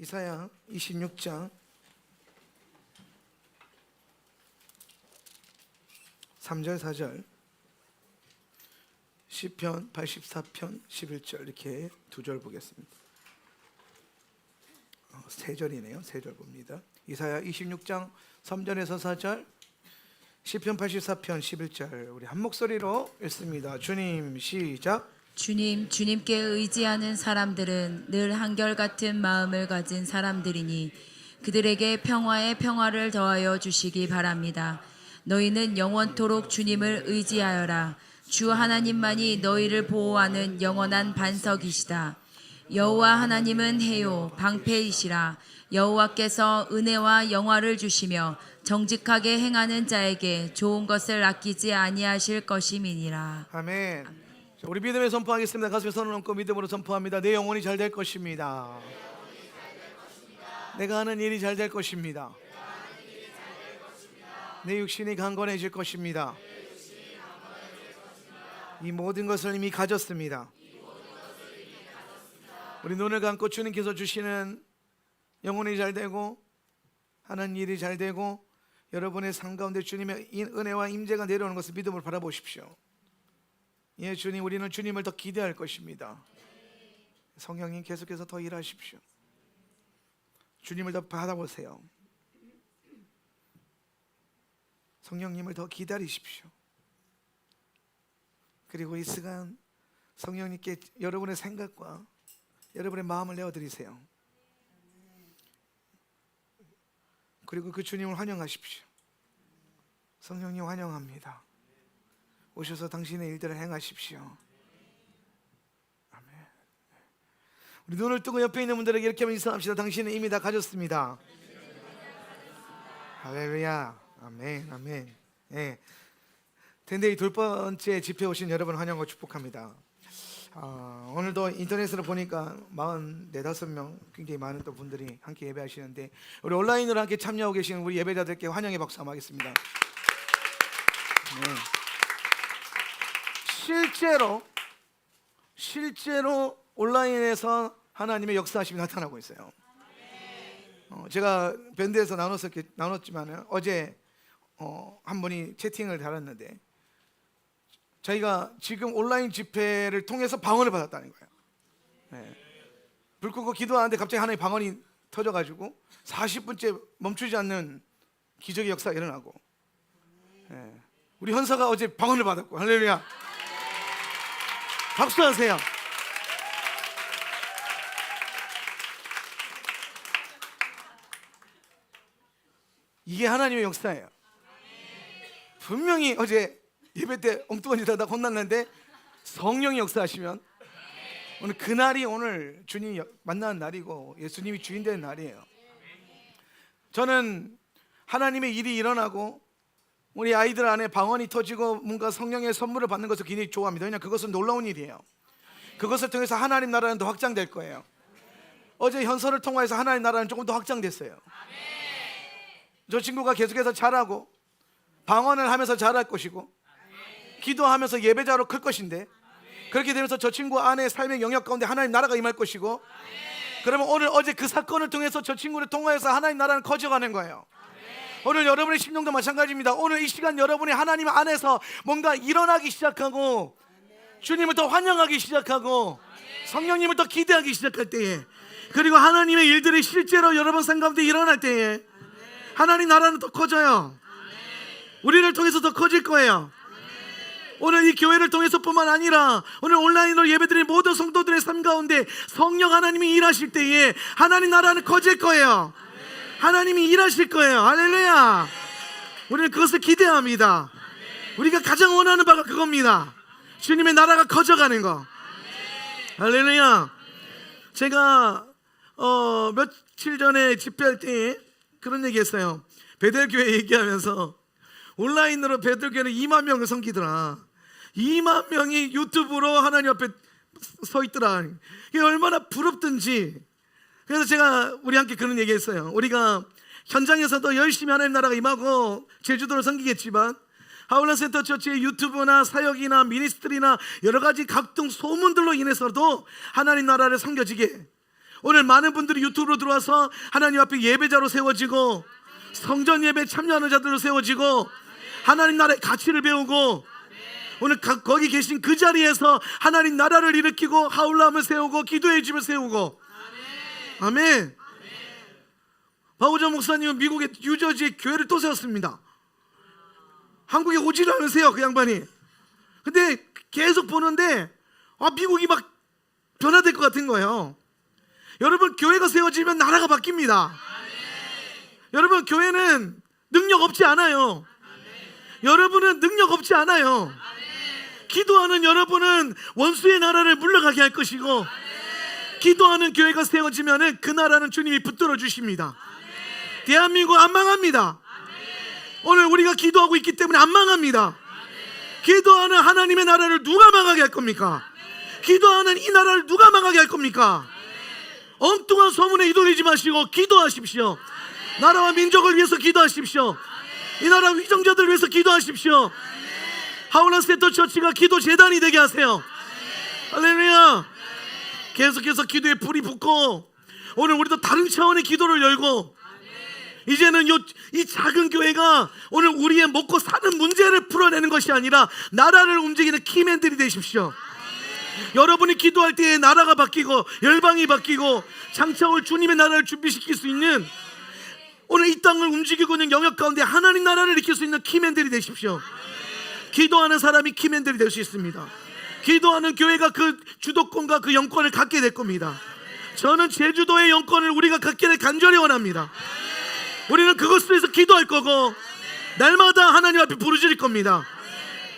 이사야 26장 3절 4절, 시편 84편 11절, 이렇게 두 절 보겠습니다. 세 절이네요. 세 절 봅니다. 이사야 26장 3절에서 4절, 시편 84편 11절, 우리 한 목소리로 읽습니다. 주님, 시작. 주님께 의지하는 사람들은 늘 한결같은 마음을 가진 사람들이니 그들에게 평화의 평화를 더하여 주시기 바랍니다. 너희는 영원토록 주님을 의지하여라. 주 하나님만이 너희를 보호하는 영원한 반석이시다. 여호와 하나님은 해요 방패이시라. 여호와께서 은혜와 영화를 주시며 정직하게 행하는 자에게 좋은 것을 아끼지 아니하실 것임이니라. 아멘. 자, 우리 믿음에 선포하겠습니다. 가슴에 손을 얹고 믿음으로 선포합니다. 내 영혼이 잘 될 것입니다. 내가 하는 일이 잘 될 것입니다. 내 육신이 강건해질 것입니다. 이 모든 것을 이미 가졌습니다. 우리 눈을 감고 주님께서 주시는 영혼이 잘 되고 하는 일이 잘 되고 여러분의 삶 가운데 주님의 은혜와 임재가 내려오는 것을 믿음으로 바라보십시오. 예, 주님, 우리는 주님을 더 기대할 것입니다. 성령님 계속해서 더 일하십시오. 주님을 더 바라보세요. 성령님을 더 기다리십시오. 그리고 이 시간 성령님께 여러분의 생각과 여러분의 마음을 내어드리세요. 그리고 그 주님을 환영하십시오. 성령님 환영합니다. 오셔서 당신의 일들을 행하십시오. 아멘. 우리 눈을 뜨고 옆에 있는 분들에게 이렇게 한번 인사합시다. 당신은 이미 다 가졌습니다. 할렐루야. 아멘. 아멘. 예. 덴데이 둘 번째 집회 오신 여러분 환영하고 축복합니다. 오늘도 인터넷으로 보니까 44~45명 굉장히 많은 또 분들이 함께 예배하시는데, 우리 온라인으로 함께 참여하고 계시는 우리 예배자들께 환영의 박수 한번 하겠습니다. 네. 실제로 온라인에서 하나님의 역사하심이 나타나고 있어요. 제가 밴드에서 나눴지만 어제 한 분이 채팅을 달았는데, 저희가 지금 온라인 집회를 통해서 방언을 받았다는 거예요. 네. 불 끄고 기도하는데 갑자기 하나의 방언이 터져가지고 40분째 멈추지 않는 기적의 역사가 일어나고, 네. 우리 현사가 어제 방언을 받았고, 할렐루야. 박수하세요. 이게 하나님의 역사예요. 분명히 어제 예배 때 엉뚱한 짓 하다 혼났는데 성령이 역사하시면 오늘 그날이 오늘 주님이 만나는 날이고 예수님이 주인 되는 날이에요. 저는 하나님의 일이 일어나고 우리 아이들 안에 방언이 터지고 뭔가 성령의 선물을 받는 것을 굉장히 좋아합니다. 왜냐하면 그것은 놀라운 일이에요. 그것을 통해서 하나님 나라는 더 확장될 거예요. 어제 현서를 통해서 하나님 나라는 조금 더 확장됐어요. 저 친구가 계속해서 자라고 방언을 하면서 자랄 것이고 기도하면서 예배자로 클 것인데, 그렇게 되면서 저 친구 안에 삶의 영역 가운데 하나님 나라가 임할 것이고, 그러면 오늘 어제 그 사건을 통해서 저 친구를 통하여서 하나님 나라는 커져가는 거예요. 오늘 여러분의 심령도 마찬가지입니다. 오늘 이 시간 여러분이 하나님 안에서 뭔가 일어나기 시작하고 주님을 더 환영하기 시작하고 성령님을 더 기대하기 시작할 때에, 그리고 하나님의 일들이 실제로 여러분 삶 가운데 일어날 때에 하나님 나라는 더 커져요. 우리를 통해서 더 커질 거예요. 오늘 이 교회를 통해서뿐만 아니라 오늘 온라인으로 예배드린 모든 성도들의 삶 가운데 성령 하나님이 일하실 때에 하나님 나라는 커질 거예요. 하나님이 일하실 거예요. 할렐루야. 우리는 그것을 기대합니다. 우리가 가장 원하는 바가 그겁니다. 주님의 나라가 커져가는 거. 할렐루야. 제가 며칠 전에 집회할 때 그런 얘기 했어요. 베델교회 얘기하면서 온라인으로 베델교회는 2만 명을 섬기더라. 2만 명이 유튜브로 하나님 앞에 서 있더라. 이게 얼마나 부럽든지. 그래서 제가 우리 함께 그런 얘기 했어요. 우리가 현장에서도 열심히 하나님 나라가 임하고 제주도를 섬기겠지만 하울란센터 처치의 유튜브나 사역이나 미니스트리나 여러 가지 각종 소문들로 인해서도 하나님 나라를 섬겨지게, 오늘 많은 분들이 유튜브로 들어와서 하나님 앞에 예배자로 세워지고 성전 예배 참여하는 자들로 세워지고 하나님 나라의 가치를 배우고 오늘 거기 계신 그 자리에서 하나님 나라를 일으키고 하울람을 세우고 기도의 집을 세우고 아멘. 박우정 목사님은 미국의 뉴저지에 교회를 또 세웠습니다. 한국에 오지를 않으세요, 그 양반이. 근데 계속 보는데 미국이 막 변화될 것 같은 거예요. 여러분, 교회가 세워지면 나라가 바뀝니다. 여러분, 교회는 능력 없지 않아요. 여러분은 능력 없지 않아요. 기도하는 여러분은 원수의 나라를 물러가게 할 것이고, 기도하는 교회가 세워지면 그 나라는 주님이 붙들어 주십니다. 대한민국 안 망합니다. 오늘 우리가 기도하고 있기 때문에 안 망합니다. 기도하는 하나님의 나라를 누가 망하게 할 겁니까? 기도하는 이 나라를 누가 망하게 할 겁니까? 엉뚱한 소문에 이돌리지 마시고 기도하십시오. 나라와 민족을 위해서 기도하십시오. 이 나라 위정자들을 위해서 기도하십시오. 하울란 센터 처치가 기도 재단이 되게 하세요. 할렐루야. 계속해서 기도에 불이 붙고 오늘 우리도 다른 차원의 기도를 열고 이제는 이 작은 교회가 오늘 우리의 먹고 사는 문제를 풀어내는 것이 아니라 나라를 움직이는 키맨들이 되십시오. 여러분이 기도할 때에 나라가 바뀌고 열방이 바뀌고 장차올 주님의 나라를 준비시킬 수 있는 오늘 이 땅을 움직이고 있는 영역 가운데 하나님 나라를 일으킬 수 있는 키맨들이 되십시오. 기도하는 사람이 키맨들이 될 수 있습니다. 기도하는 교회가 그 주도권과 그 영권을 갖게 될 겁니다. 저는 제주도의 영권을 우리가 갖게 될 간절히 원합니다. 우리는 그것을 위해서 기도할 거고 날마다 하나님 앞에 부르짖을 겁니다.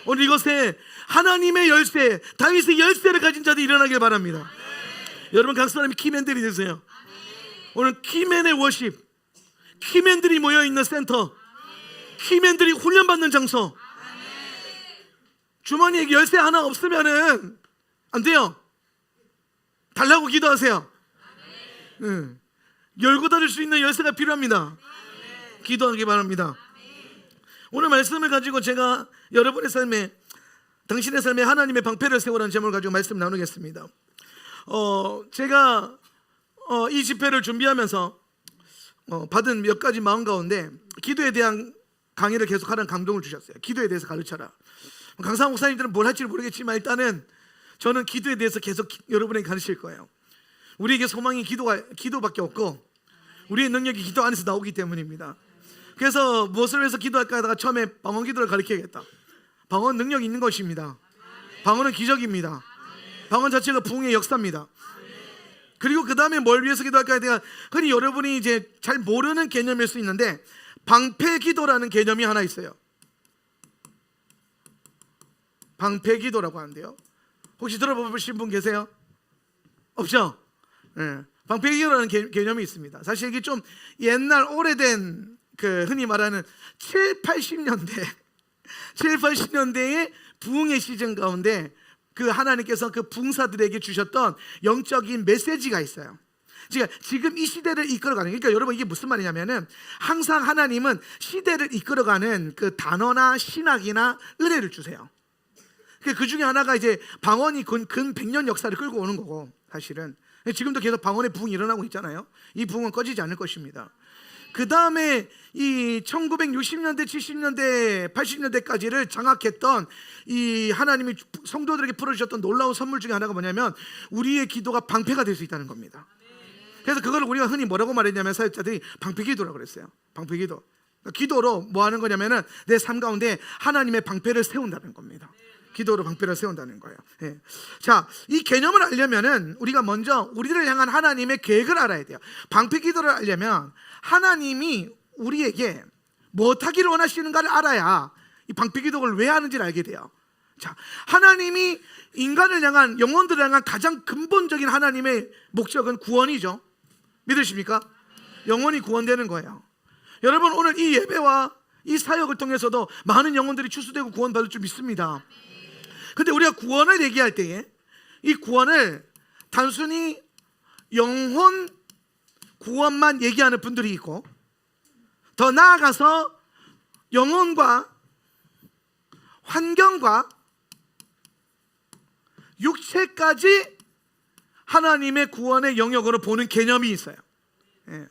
오늘 이것에 하나님의 열쇠, 다윗의 열쇠를 가진 자들이 일어나길 바랍니다. 여러분, 각 사람이 키맨들이 되세요. 오늘 키맨의 워십, 키맨들이 모여있는 센터, 키맨들이 훈련받는 장소. 주머니에 열쇠 하나 없으면은 안 돼요. 달라고 기도하세요. 열고 닫을 수 있는 열쇠가 필요합니다. 기도하기 바랍니다. 오늘 말씀을 가지고 제가 여러분의 삶에, 당신의 삶에 하나님의 방패를 세우라는 제목을 가지고 말씀 나누겠습니다. 제가 이 집회를 준비하면서 받은 몇 가지 마음 가운데 기도에 대한 강의를 계속하라는 감동을 주셨어요. 기도에 대해서 가르쳐라. 강사 목사님들은 뭘 할지 모르겠지만 일단은 저는 기도에 대해서 계속 여러분에게 가르칠 거예요. 우리에게 소망이 기도밖에 없고 우리의 능력이 기도 안에서 나오기 때문입니다. 그래서 무엇을 위해서 기도할까 하다가 처음에 방언 기도를 가르쳐야겠다. 방언 능력이 있는 것입니다. 방언은 기적입니다. 방언 자체가 부흥의 역사입니다. 그리고 그 다음에 뭘 위해서 기도할까에 대한, 흔히 여러분이 이제 잘 모르는 개념일 수 있는데 방패 기도라는 개념이 하나 있어요. 방패 기도라고 하는데요. 혹시 들어보신 분 계세요? 없죠? 네. 방패 기도라는 개념이 있습니다. 사실 이게 좀 옛날 오래된 그 흔히 말하는 7, 80년대의 부흥의 시즌 가운데 그 하나님께서 그 부흥사들에게 주셨던 영적인 메시지가 있어요. 지금 이 시대를 이끌어가는, 그러니까 여러분 이게 무슨 말이냐면은 항상 하나님은 시대를 이끌어가는 그 단어나 신학이나 은혜를 주세요. 그 중에 하나가 이제 방언이 근 100년 역사를 끌고 오는 거고, 사실은 지금도 계속 방언의 부흥이 일어나고 있잖아요. 이 부흥은 꺼지지 않을 것입니다. 그 다음에 이 1960년대, 70년대, 80년대까지를 장악했던 이 하나님이 성도들에게 풀어주셨던 놀라운 선물 중에 하나가 뭐냐면 우리의 기도가 방패가 될 수 있다는 겁니다. 그래서 그걸 우리가 흔히 뭐라고 말했냐면 사역자들이 방패기도라고 그랬어요. 방패기도. 그러니까 기도로 뭐 하는 거냐면은 내 삶 가운데 하나님의 방패를 세운다는 겁니다. 기도로 방패를 세운다는 거예요. 예. 자, 이 개념을 알려면은 우리가 먼저 우리를 향한 하나님의 계획을 알아야 돼요. 방패 기도를 알려면 하나님이 우리에게 무엇하기를 원하시는가를 알아야 이 방패 기도를 왜 하는지를 알게 돼요. 자, 하나님이 인간을 향한, 영혼들을 향한 가장 근본적인 하나님의 목적은 구원이죠. 믿으십니까? 영혼이 구원되는 거예요. 여러분, 오늘 이 예배와 이 사역을 통해서도 많은 영혼들이 추수되고 구원받을 줄 믿습니다. 근데 우리가 구원을 얘기할 때에 이 구원을 단순히 영혼 구원만 얘기하는 분들이 있고, 더 나아가서 영혼과 환경과 육체까지 하나님의 구원의 영역으로 보는 개념이 있어요. 예.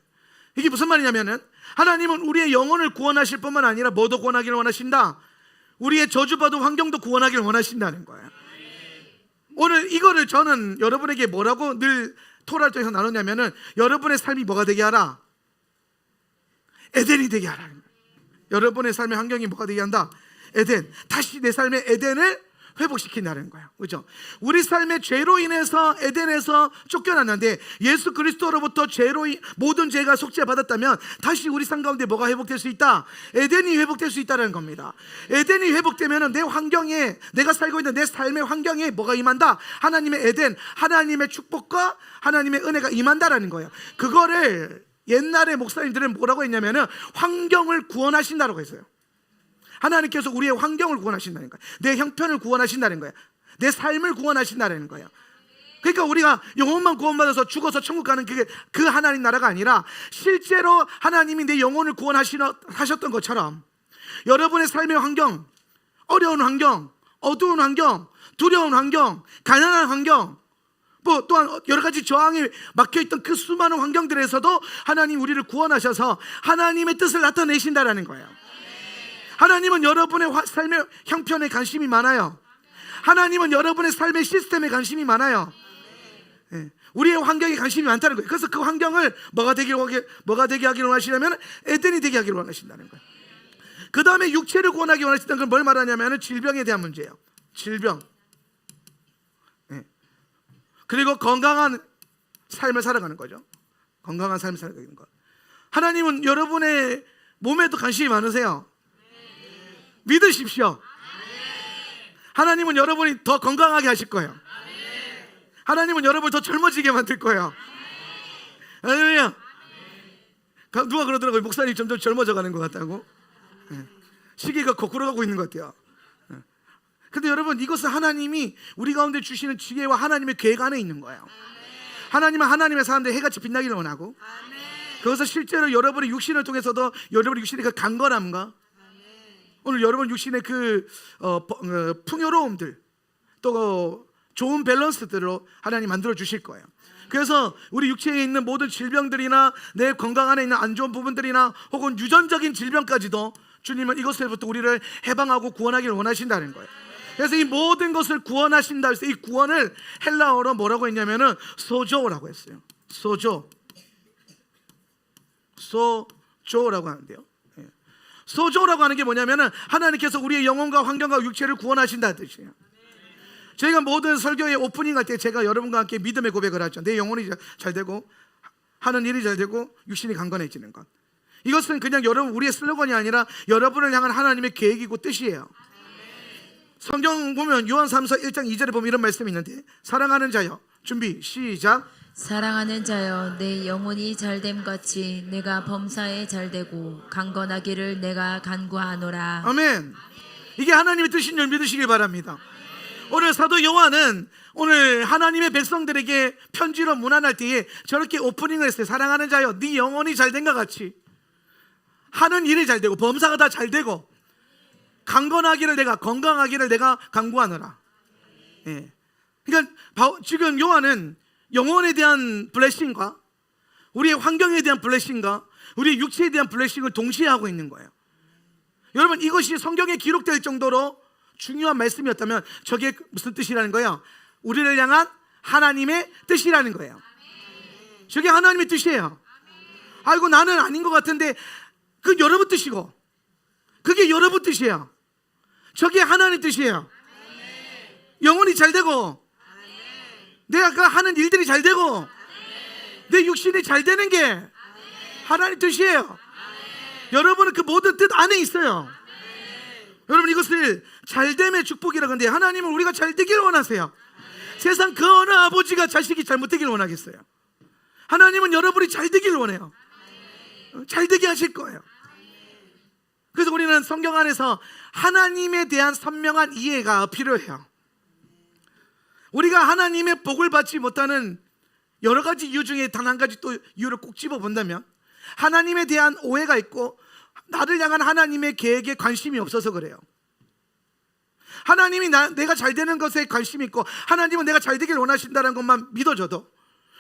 이게 무슨 말이냐면은 하나님은 우리의 영혼을 구원하실 뿐만 아니라 뭐도 구원하기를 원하신다. 우리의 저주받은 환경도 구원하기를 원하신다는 거예요. 오늘 이거를 저는 여러분에게 뭐라고 늘 토라를 통해서 나누냐면은 여러분의 삶이 뭐가 되게 하라? 에덴이 되게 하라는 거예요. 여러분의 삶의 환경이 뭐가 되게 한다? 에덴. 다시 내 삶의 에덴을 회복시킨다는 거예요. 그렇죠? 우리 삶의 죄로 인해서 에덴에서 쫓겨났는데 예수 그리스도로부터 모든 죄가 속죄받았다면 다시 우리 삶 가운데 뭐가 회복될 수 있다? 에덴이 회복될 수 있다는 겁니다. 에덴이 회복되면 내 환경에, 내가 살고 있는 내 삶의 환경에 뭐가 임한다? 하나님의 에덴, 하나님의 축복과 하나님의 은혜가 임한다라는 거예요. 그거를 옛날에 목사님들은 뭐라고 했냐면은 환경을 구원하신다라고 했어요. 하나님께서 우리의 환경을 구원하신다는 거예요. 내 형편을 구원하신다는 거예요. 내 삶을 구원하신다는 거예요. 그러니까 우리가 영혼만 구원받아서 죽어서 천국 가는 그게 그 하나님 나라가 아니라 실제로 하나님이 내 영혼을 구원하셨던 것처럼 여러분의 삶의 환경, 어려운 환경, 어두운 환경, 두려운 환경, 가난한 환경, 뭐 또한 여러 가지 저항에 막혀있던 그 수많은 환경들에서도 하나님 우리를 구원하셔서 하나님의 뜻을 나타내신다라는 거예요. 하나님은 여러분의 삶의 형편에 관심이 많아요. 하나님은 여러분의 삶의 시스템에 관심이 많아요. 예, 우리의 환경에 관심이 많다는 거예요. 그래서 그 환경을 뭐가 되게 하기를 원하시냐면 에덴이 되게 하기를 원하신다는 거예요. 그 다음에 육체를 구원하기 원하신다는 건 뭘 말하냐면 질병에 대한 문제예요. 질병. 예. 그리고 건강한 삶을 살아가는 거죠. 건강한 삶을 살아가는 것. 하나님은 여러분의 몸에도 관심이 많으세요. 믿으십시오. 하나님은 여러분이 더 건강하게 하실 거예요. 하나님은 여러분을 더 젊어지게 만들 거예요. 할렐루야. 누가 그러더라고요. 목사님 점점 젊어져 가는 것 같다고. 시기가 거꾸로 가고 있는 것 같아요. 근데 여러분, 이것은 하나님이 우리 가운데 주시는 지혜와 하나님의 계획 안에 있는 거예요. 하나님은 하나님의 사람들이 해같이 빛나기를 원하고, 그것은 실제로 여러분의 육신을 통해서도 여러분의 육신의 그 강건함과 오늘 여러분 육신의 그 풍요로움들, 또 좋은 밸런스들로 하나님 만들어 주실 거예요. 그래서 우리 육체에 있는 모든 질병들이나 내 건강 안에 있는 안 좋은 부분들이나 혹은 유전적인 질병까지도 주님은 이것으로부터 우리를 해방하고 구원하기를 원하신다는 거예요. 그래서 이 모든 것을 구원하신다 해서 이 구원을 헬라어로 뭐라고 했냐면은 소조라고 했어요. 소조라고 하는데요. 소조라고 하는 게 뭐냐면은 하나님께서 우리의 영혼과 환경과 육체를 구원하신다는 뜻이에요. 저희가 모든 설교의 오프닝 할 때 제가 여러분과 함께 믿음의 고백을 하죠. 내 영혼이 잘 되고 하는 일이 잘 되고 육신이 강건해지는 것. 이것은 그냥 여러분 우리의 슬로건이 아니라 여러분을 향한 하나님의 계획이고 뜻이에요. 성경 보면 요한 3서 1장 2절에 보면 이런 말씀이 있는데, 사랑하는 자여, 준비 시작. 사랑하는 자여, 내 영혼이 잘됨 같이 내가 범사에 잘되고 강건하기를 내가 간구하노라. 아멘. 이게 하나님의 뜻인 줄 믿으시길 바랍니다. 오늘 사도 요한은 오늘 하나님의 백성들에게 편지로 문안할 때에 저렇게 오프닝을 했어요. 사랑하는 자여, 네 영혼이 잘된 것 같이 하는 일이 잘되고 범사가 다 잘되고 강건하기를 내가, 건강하기를 내가 간구하노라. 예. 그러니까 지금 요한은 영혼에 대한 블레싱과 우리의 환경에 대한 블레싱과 우리의 육체에 대한 블레싱을 동시에 하고 있는 거예요. 여러분, 이것이 성경에 기록될 정도로 중요한 말씀이었다면 저게 무슨 뜻이라는 거예요? 우리를 향한 하나님의 뜻이라는 거예요. 저게 하나님의 뜻이에요. 아이고, 나는 아닌 것 같은데 그 여러분 뜻이고 그게 여러분 뜻이에요. 저게 하나님 뜻이에요. 영혼이 잘 되고 내가 그 하는 일들이 잘 되고 내 육신이 잘 되는 게 하나님 뜻이에요. 여러분은 그 모든 뜻 안에 있어요. 여러분, 이것을 잘됨의 축복이라고 하는데 하나님은 우리가 잘 되기를 원하세요. 세상 그 어느 아버지가 자식이 잘못되기를 원하겠어요? 하나님은 여러분이 잘 되기를 원해요. 잘 되게 하실 거예요. 그래서 우리는 성경 안에서 하나님에 대한 선명한 이해가 필요해요. 우리가 하나님의 복을 받지 못하는 여러 가지 이유 중에 단 한 가지 또 이유를 꼭 집어본다면 하나님에 대한 오해가 있고 나를 향한 하나님의 계획에 관심이 없어서 그래요. 하나님이 내가 잘 되는 것에 관심이 있고 하나님은 내가 잘 되길 원하신다는 것만 믿어줘도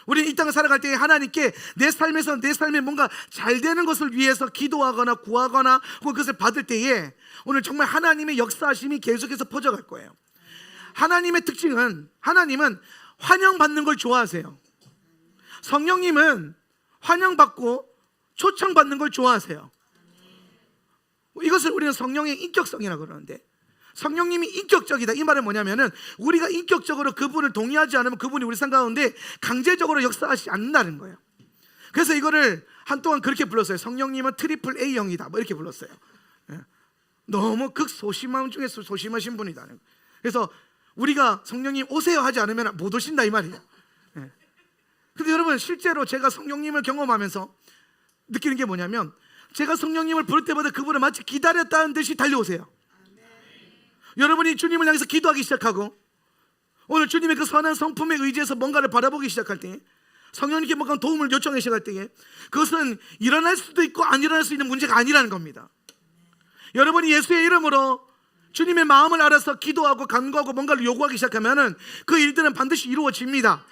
우리는 이 땅을 살아갈 때 하나님께 내 삶에 뭔가 잘 되는 것을 위해서 기도하거나 구하거나 혹은 그것을 받을 때에 오늘 정말 하나님의 역사하심이 계속해서 퍼져갈 거예요. 하나님의 특징은 하나님은 환영받는 걸 좋아하세요. 성령님은 환영받고 초청받는 걸 좋아하세요. 이것을 우리는 성령의 인격성이라고 그러는데, 성령님이 인격적이다 이 말은 뭐냐면은 우리가 인격적으로 그분을 동의하지 않으면 그분이 우리 삶 가운데 강제적으로 역사하지 않는다는 거예요. 그래서 이거를 한동안 그렇게 불렀어요. 성령님은 트리플 A형이다 뭐 이렇게 불렀어요. 너무 극소심함 중에서 소심하신 분이다. 그래서 우리가 성령님 오세요 하지 않으면 못 오신다 이 말이에요. 근데 여러분 실제로 제가 성령님을 경험하면서 느끼는 게 뭐냐면, 제가 성령님을 부를 때마다 그분을 마치 기다렸다는 듯이 달려오세요. 여러분이 주님을 향해서 기도하기 시작하고 오늘 주님의 그 선한 성품에 의지해서 뭔가를 바라보기 시작할 때, 성령님께 뭔가 도움을 요청하기 시작할 때, 그것은 일어날 수도 있고 안 일어날 수 있는 문제가 아니라는 겁니다. 여러분이 예수의 이름으로 주님의 마음을 알아서 기도하고 간구하고 뭔가를 요구하기 시작하면 그 일들은 반드시 이루어집니다.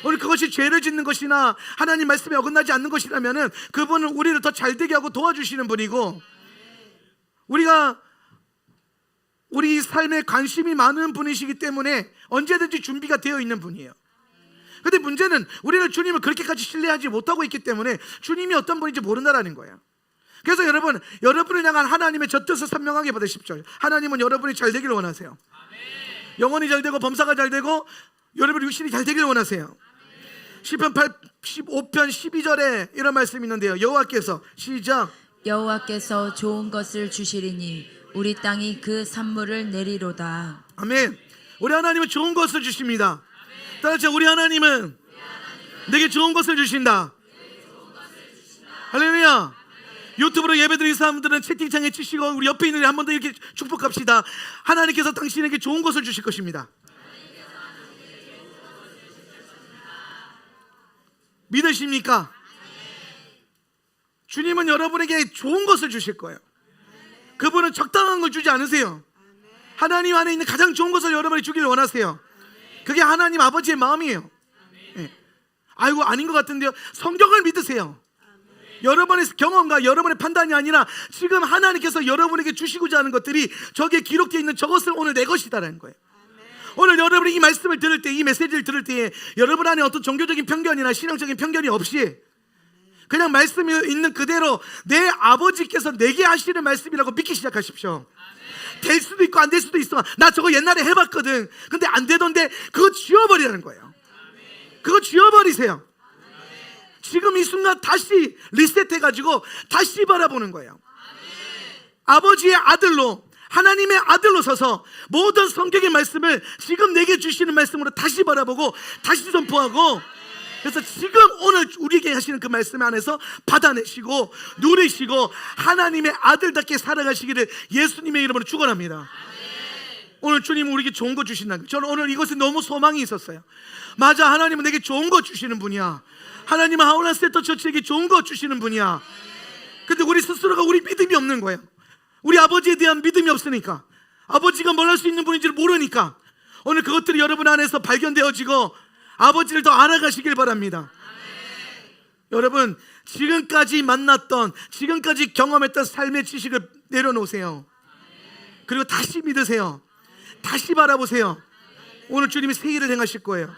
오늘 그것이 죄를 짓는 것이나 하나님 말씀에 어긋나지 않는 것이라면 그분은 우리를 더 잘되게 하고 도와주시는 분이고, 우리 삶에 관심이 많은 분이시기 때문에 언제든지 준비가 되어 있는 분이에요. 근데 문제는 우리는 주님을 그렇게까지 신뢰하지 못하고 있기 때문에 주님이 어떤 분인지 모른다는 거예요. 그래서 여러분을 향한 하나님의 저 뜻을 선명하게 받으십시오. 하나님은 여러분이 잘 되기를 원하세요. 영혼이 잘 되고 범사가 잘 되고 여러분의 육신이 잘 되기를 원하세요. 시편 85편 12절에 이런 말씀이 있는데요. 여호와께서 시작. 여호와께서 좋은 것을 주시리니 우리 땅이 그 산물을 내리로다. 아멘. 우리 하나님은 좋은 것을 주십니다. 따라서 우리 하나님은 내게 좋은 것을 주신다. 할렐루야. 유튜브로 예배드리는 사람들은 채팅창에 치시고 우리 옆에 있는 한 번 더 이렇게 축복합시다. 하나님께서 당신에게 좋은 것을 주실 것입니다. 믿으십니까? 주님은 여러분에게 좋은 것을 주실 거예요. 그분은 적당한 걸 주지 않으세요. 하나님 안에 있는 가장 좋은 것을 여러분이 주기를 원하세요. 그게 하나님 아버지의 마음이에요. 아이고 아닌 것 같은데요. 성경을 믿으세요. 여러분의 경험과 여러분의 판단이 아니라 지금 하나님께서 여러분에게 주시고자 하는 것들이 저기에 기록되어 있는 저것을 오늘 내 것이다라는 거예요. 오늘 여러분이 이 말씀을 들을 때, 이 메시지를 들을 때 여러분 안에 어떤 종교적인 편견이나 신앙적인 편견이 없이 그냥 말씀이 있는 그대로 내 아버지께서 내게 하시는 말씀이라고 믿기 시작하십시오. 될 수도 있고 안 될 수도 있어. 나 저거 옛날에 해봤거든. 근데 안 되던데 그거 지워버리라는 거예요. 그거 지워버리세요. 지금 이 순간 다시 리셋해가지고 다시 바라보는 거예요. 아버지의 아들로, 하나님의 아들로 서서 모든 성경의 말씀을 지금 내게 주시는 말씀으로 다시 바라보고 다시 선포하고, 그래서 지금 오늘 우리에게 하시는 그 말씀 안에서 받아내시고 누리시고 하나님의 아들답게 살아가시기를 예수님의 이름으로 축원합니다. 오늘 주님은 우리에게 좋은 거 주신다는 거예요. 저는 오늘 이것에 너무 소망이 있었어요. 맞아, 하나님은 내게 좋은 거 주시는 분이야. 하나님은 하울란 세터 처치에게 좋은 거 주시는 분이야. 근데 우리 스스로가 우리 믿음이 없는 거예요. 우리 아버지에 대한 믿음이 없으니까, 아버지가 뭘 할 수 있는 분인지를 모르니까 오늘 그것들이 여러분 안에서 발견되어지고 아버지를 더 알아가시길 바랍니다. 여러분 지금까지 만났던, 지금까지 경험했던 삶의 지식을 내려놓으세요. 그리고 다시 믿으세요. 다시 바라보세요. 오늘 주님이 새 일을 행하실 거예요.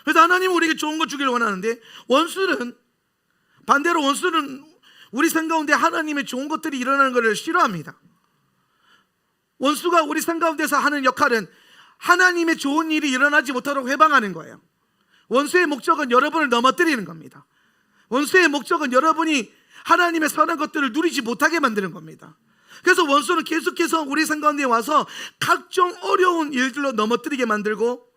그래서 하나님은 우리에게 좋은 거 주기를 원하는데, 반대로 원수는 우리 삶 가운데 하나님의 좋은 것들이 일어나는 것을 싫어합니다. 원수가 우리 삶 가운데서 하는 역할은 하나님의 좋은 일이 일어나지 못하도록 해방하는 거예요. 원수의 목적은 여러분을 넘어뜨리는 겁니다. 원수의 목적은 여러분이 하나님의 선한 것들을 누리지 못하게 만드는 겁니다. 그래서 원수는 계속해서 우리 삶 가운데 와서 각종 어려운 일들로 넘어뜨리게 만들고,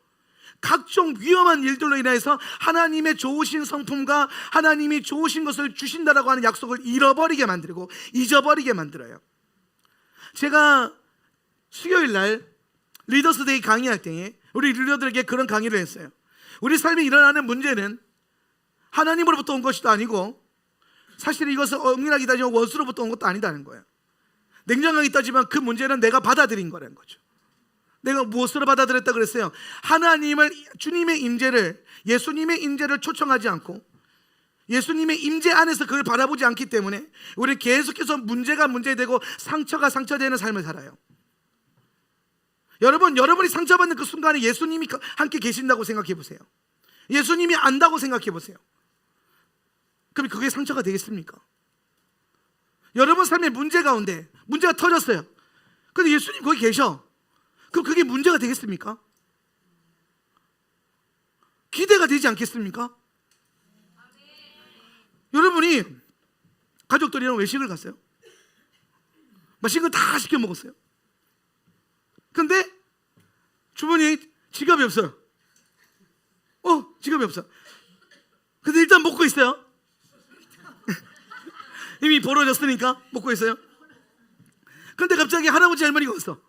각종 위험한 일들로 인해서 하나님의 좋으신 성품과 하나님이 좋으신 것을 주신다라고 하는 약속을 잃어버리게 만들고 잊어버리게 만들어요. 제가 수요일 날 리더스데이 강의할 때에 우리 리더들에게 그런 강의를 했어요. 우리 삶에 일어나는 문제는 하나님으로부터 온 것도 아니고, 사실 이것은 엄밀하게 따지면 원수로부터 온 것도 아니다는 거예요. 냉정하게 따지면 그 문제는 내가 받아들인 거라는 거죠. 내가 무엇으로 받아들였다 그랬어요? 하나님을, 주님의 임재를, 예수님의 임재를 초청하지 않고 예수님의 임재 안에서 그걸 바라보지 않기 때문에 우리는 계속해서 문제가 문제되고 상처가 상처되는 삶을 살아요. 여러분이 상처받는 그 순간에 예수님이 함께 계신다고 생각해 보세요. 예수님이 안다고 생각해 보세요. 그럼 그게 상처가 되겠습니까? 여러분 삶의 문제 가운데 문제가 터졌어요. 근데 예수님 거기 계셔. 그럼 그게 문제가 되겠습니까? 기대가 되지 않겠습니까? 여러분이 가족들이랑 외식을 갔어요. 맛있는 거 다 시켜 먹었어요. 근데 주머니에 지갑이 없어요. 지갑이 없어. 근데 일단 먹고 있어요. 이미 벌어졌으니까 먹고 있어요. 근데 갑자기 할아버지 할머니가 왔어.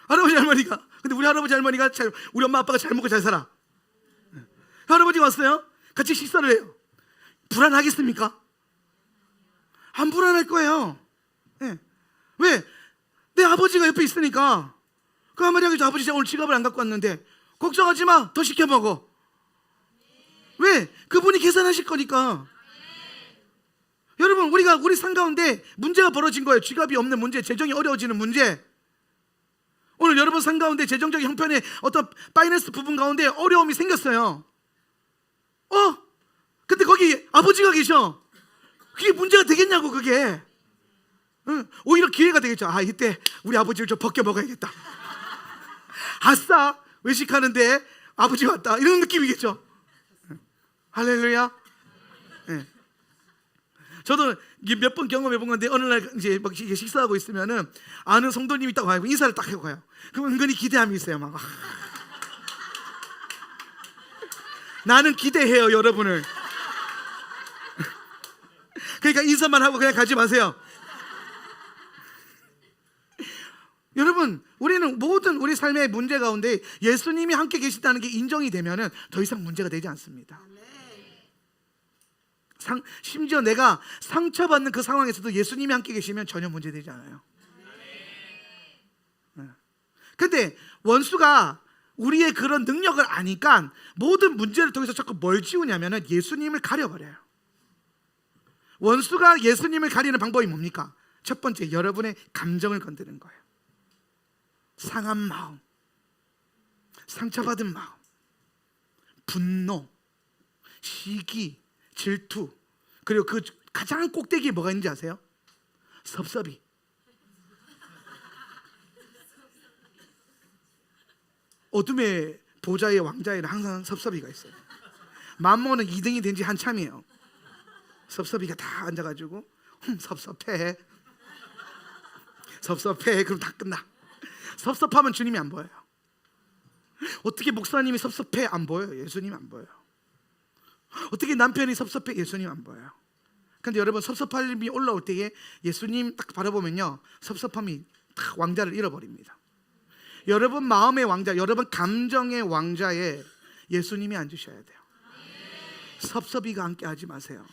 할아버지 할머니가, 근데 우리 할아버지 할머니가 우리 엄마 아빠가 잘 먹고 잘 살아. 할아버지가 왔어요. 같이 식사를 해요. 불안하겠습니까? 안 불안할 거예요. 네. 왜? 내 아버지가 옆에 있으니까. 그 한마디 하겠죠. 아버지 제가 오늘 지갑을 안 갖고 왔는데 걱정하지 마, 더 시켜 먹어. 왜? 그분이 계산하실 거니까. 여러분, 우리 삶 가운데 문제가 벌어진 거예요. 지갑이 없는 문제, 재정이 어려워지는 문제. 오늘 여러분 삶 가운데 재정적인 형편에 어떤 파이낸스 부분 가운데 어려움이 생겼어요. 근데 거기 아버지가 계셔. 그게 문제가 되겠냐고, 그게. 오히려 기회가 되겠죠. 이때 우리 아버지를 좀 벗겨 먹어야겠다. 아싸, 외식하는데 아버지 왔다, 이런 느낌이겠죠. 할렐루야. 네. 저도 몇 번 경험해 본 건데, 어느 날 이제 막 식사하고 있으면은 아는 성도님이 딱 와요. 인사를 딱 하고 가요. 그럼 은근히 기대함이 있어요. 막 나는 기대해요, 여러분을. 그러니까 인사만 하고 그냥 가지 마세요. 여러분, 우리는 모든 우리 삶의 문제 가운데 예수님이 함께 계시다는 게 인정이 되면은 더 이상 문제가 되지 않습니다. 심지어 내가 상처받는 그 상황에서도 예수님이 함께 계시면 전혀 문제되지 않아요. 근데 원수가 우리의 그런 능력을 아니까 모든 문제를 통해서 자꾸 뭘 지우냐면은 예수님을 가려버려요. 원수가 예수님을 가리는 방법이 뭡니까? 첫 번째, 여러분의 감정을 건드는 거예요. 상한 마음, 상처받은 마음, 분노, 시기, 질투, 그리고 그 가장 꼭대기에 뭐가 있는지 아세요? 섭섭이. 어둠의 보좌의 왕자에는 항상 섭섭이가 있어요. 만모는 2등이 된 지 한참이에요. 섭섭이가 다 앉아가지고 섭섭해, 섭섭해. 그럼 다 끝나. 섭섭하면 주님이 안 보여요. 어떻게 목사님이 섭섭해? 안 보여요. 예수님 안 보여요. 어떻게 남편이 섭섭해? 예수님 안 보여요. 근데 여러분, 섭섭함이 올라올 때에 예수님 딱 바라보면요, 섭섭함이 딱 왕자를 잃어버립니다. 여러분 마음의 왕자, 여러분 감정의 왕자에 예수님이 앉으셔야 돼요. 섭섭이가 함께 하지 마세요.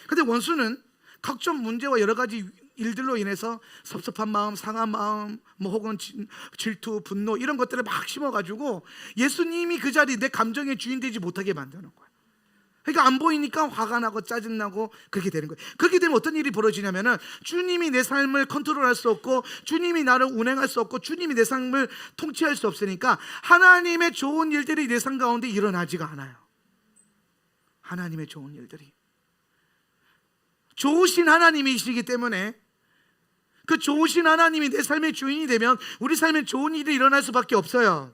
근데 원수는 각종 문제와 여러 가지 일들로 인해서 섭섭한 마음, 상한 마음, 혹은 질투, 분노, 이런 것들을 막 심어가지고 예수님이 그 자리, 내 감정의 주인 되지 못하게 만드는 거예요. 그러니까 안 보이니까 화가 나고 짜증나고 그렇게 되는 거예요. 그렇게 되면 어떤 일이 벌어지냐면은 주님이 내 삶을 컨트롤할 수 없고, 주님이 나를 운행할 수 없고, 주님이 내 삶을 통치할 수 없으니까 하나님의 좋은 일들이 내 삶 가운데 일어나지가 않아요. 하나님의 좋은 일들이, 좋으신 하나님이시기 때문에 그 좋으신 하나님이 내 삶의 주인이 되면 우리 삶에 좋은 일이 일어날 수밖에 없어요.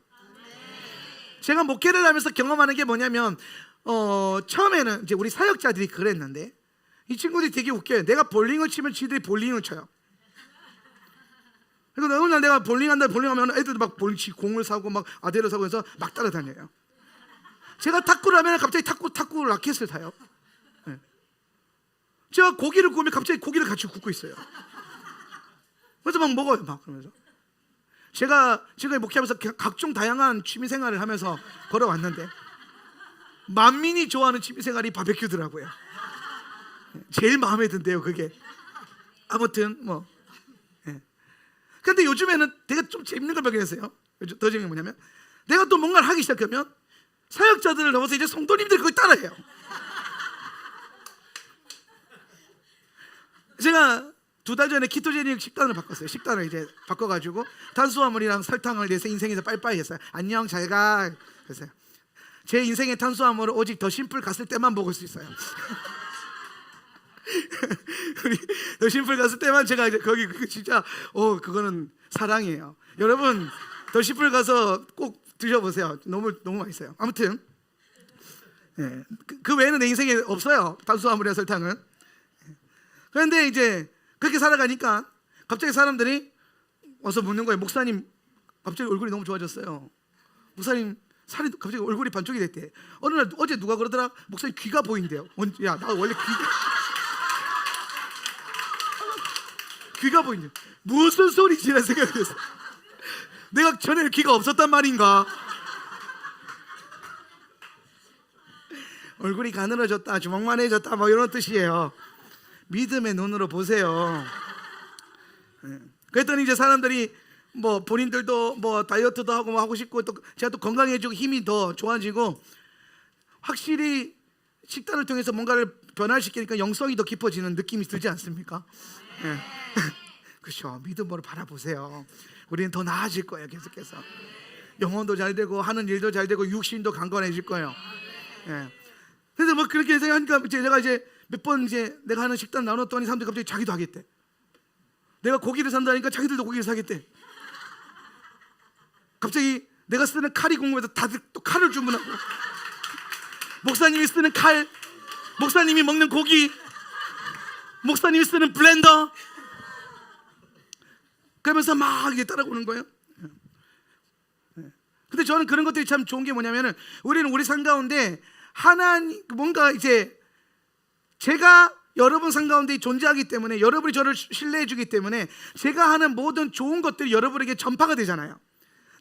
제가 목회를 하면서 경험하는 게 뭐냐면, 처음에는 이제 우리 사역자들이 그랬는데, 이 친구들이 되게 웃겨요. 내가 볼링을 치면 지들이 볼링을 쳐요. 그러니까 어느 날 내가 볼링하면 애들도 막 공을 사고 막 아대를 사고 해서 막 따라다녀요. 제가 탁구를 하면 갑자기 탁구 라켓을 사요. 네. 제가 고기를 구우면 갑자기 고기를 같이 굽고 있어요. 그래서 막 먹어요, 막 그러면서. 제가 지금 목회하면서 각종 다양한 취미 생활을 하면서 걸어왔는데, 만민이 좋아하는 취미 생활이 바베큐더라고요. 제일 마음에 든대요, 그게. 아무튼 뭐. 예. 근데 요즘에는 되게 좀 재밌는 걸 발견했어요. 요즘 더 재밌는 게 뭐냐면 내가 또 뭔가를 하기 시작하면 사역자들을 넘어서 이제 성도님들이 그걸 따라해요. 제가 2달 전에 키토제닉 식단을 바꿨어요. 식단을 이제 바꿔가지고 탄수화물이랑 설탕을 내서 인생에서 빠이빠이 했어요. 안녕 잘가. 그래서 제 인생의 탄수화물은 오직 더 심플 갔을 때만 먹을 수 있어요. 우리 더 심플 갔을 때만 제가 이제 거기 진짜 그거는 사랑이에요. 여러분 더 심플 가서 꼭 드셔보세요. 너무 맛있어요. 아무튼 그 외에는 내 인생에 없어요. 탄수화물이나 설탕은. 그런데 이제 그렇게 살아가니까 갑자기 사람들이 와서 묻는 거예요. 목사님 갑자기 얼굴이 너무 좋아졌어요. 목사님 살이 갑자기 얼굴이 반쪽이 됐대. 어느 날 어제 누가 그러더라. 목사님 귀가 보인대요. 야, 나 원래 귀가 보인대. 무슨 소리지? 라는 생각이 들었어. 내가 전에 귀가 없었단 말인가? 얼굴이 가늘어졌다, 주먹만해졌다, 뭐 이런 뜻이에요. 믿음의 눈으로 보세요. 그랬더니 이제 사람들이 뭐 본인들도 뭐 다이어트도 하고 뭐 하고 싶고 또 제가 또 건강해지고 힘이 더 좋아지고 확실히 식단을 통해서 뭔가를 변화시키니까 영성이 더 깊어지는 느낌이 들지 않습니까? 네. 그렇죠. 믿음으로 바라보세요. 우리는 더 나아질 거예요. 계속해서 영혼도 잘 되고 하는 일도 잘 되고 육신도 강건해질 거예요. 그래서 뭐 그렇게 해서 하니까 제가 이제 몇 번 이제 내가 하는 식단 나눴더니 사람들이 갑자기 자기도 하겠대. 내가 고기를 산다니까 자기들도 고기를 사겠대. 갑자기 내가 쓰는 칼이 궁금해서 다들 또 칼을 주문하고, 목사님이 쓰는 칼, 목사님이 먹는 고기, 목사님이 쓰는 블렌더, 그러면서 막 이제 따라오는 거예요. 근데 저는 그런 것들이 참 좋은 게 뭐냐면은 우리는 우리 삶 가운데 하나님 뭔가 이제 제가 여러분 삶 가운데 존재하기 때문에 여러분이 저를 신뢰해 주기 때문에 제가 하는 모든 좋은 것들이 여러분에게 전파가 되잖아요.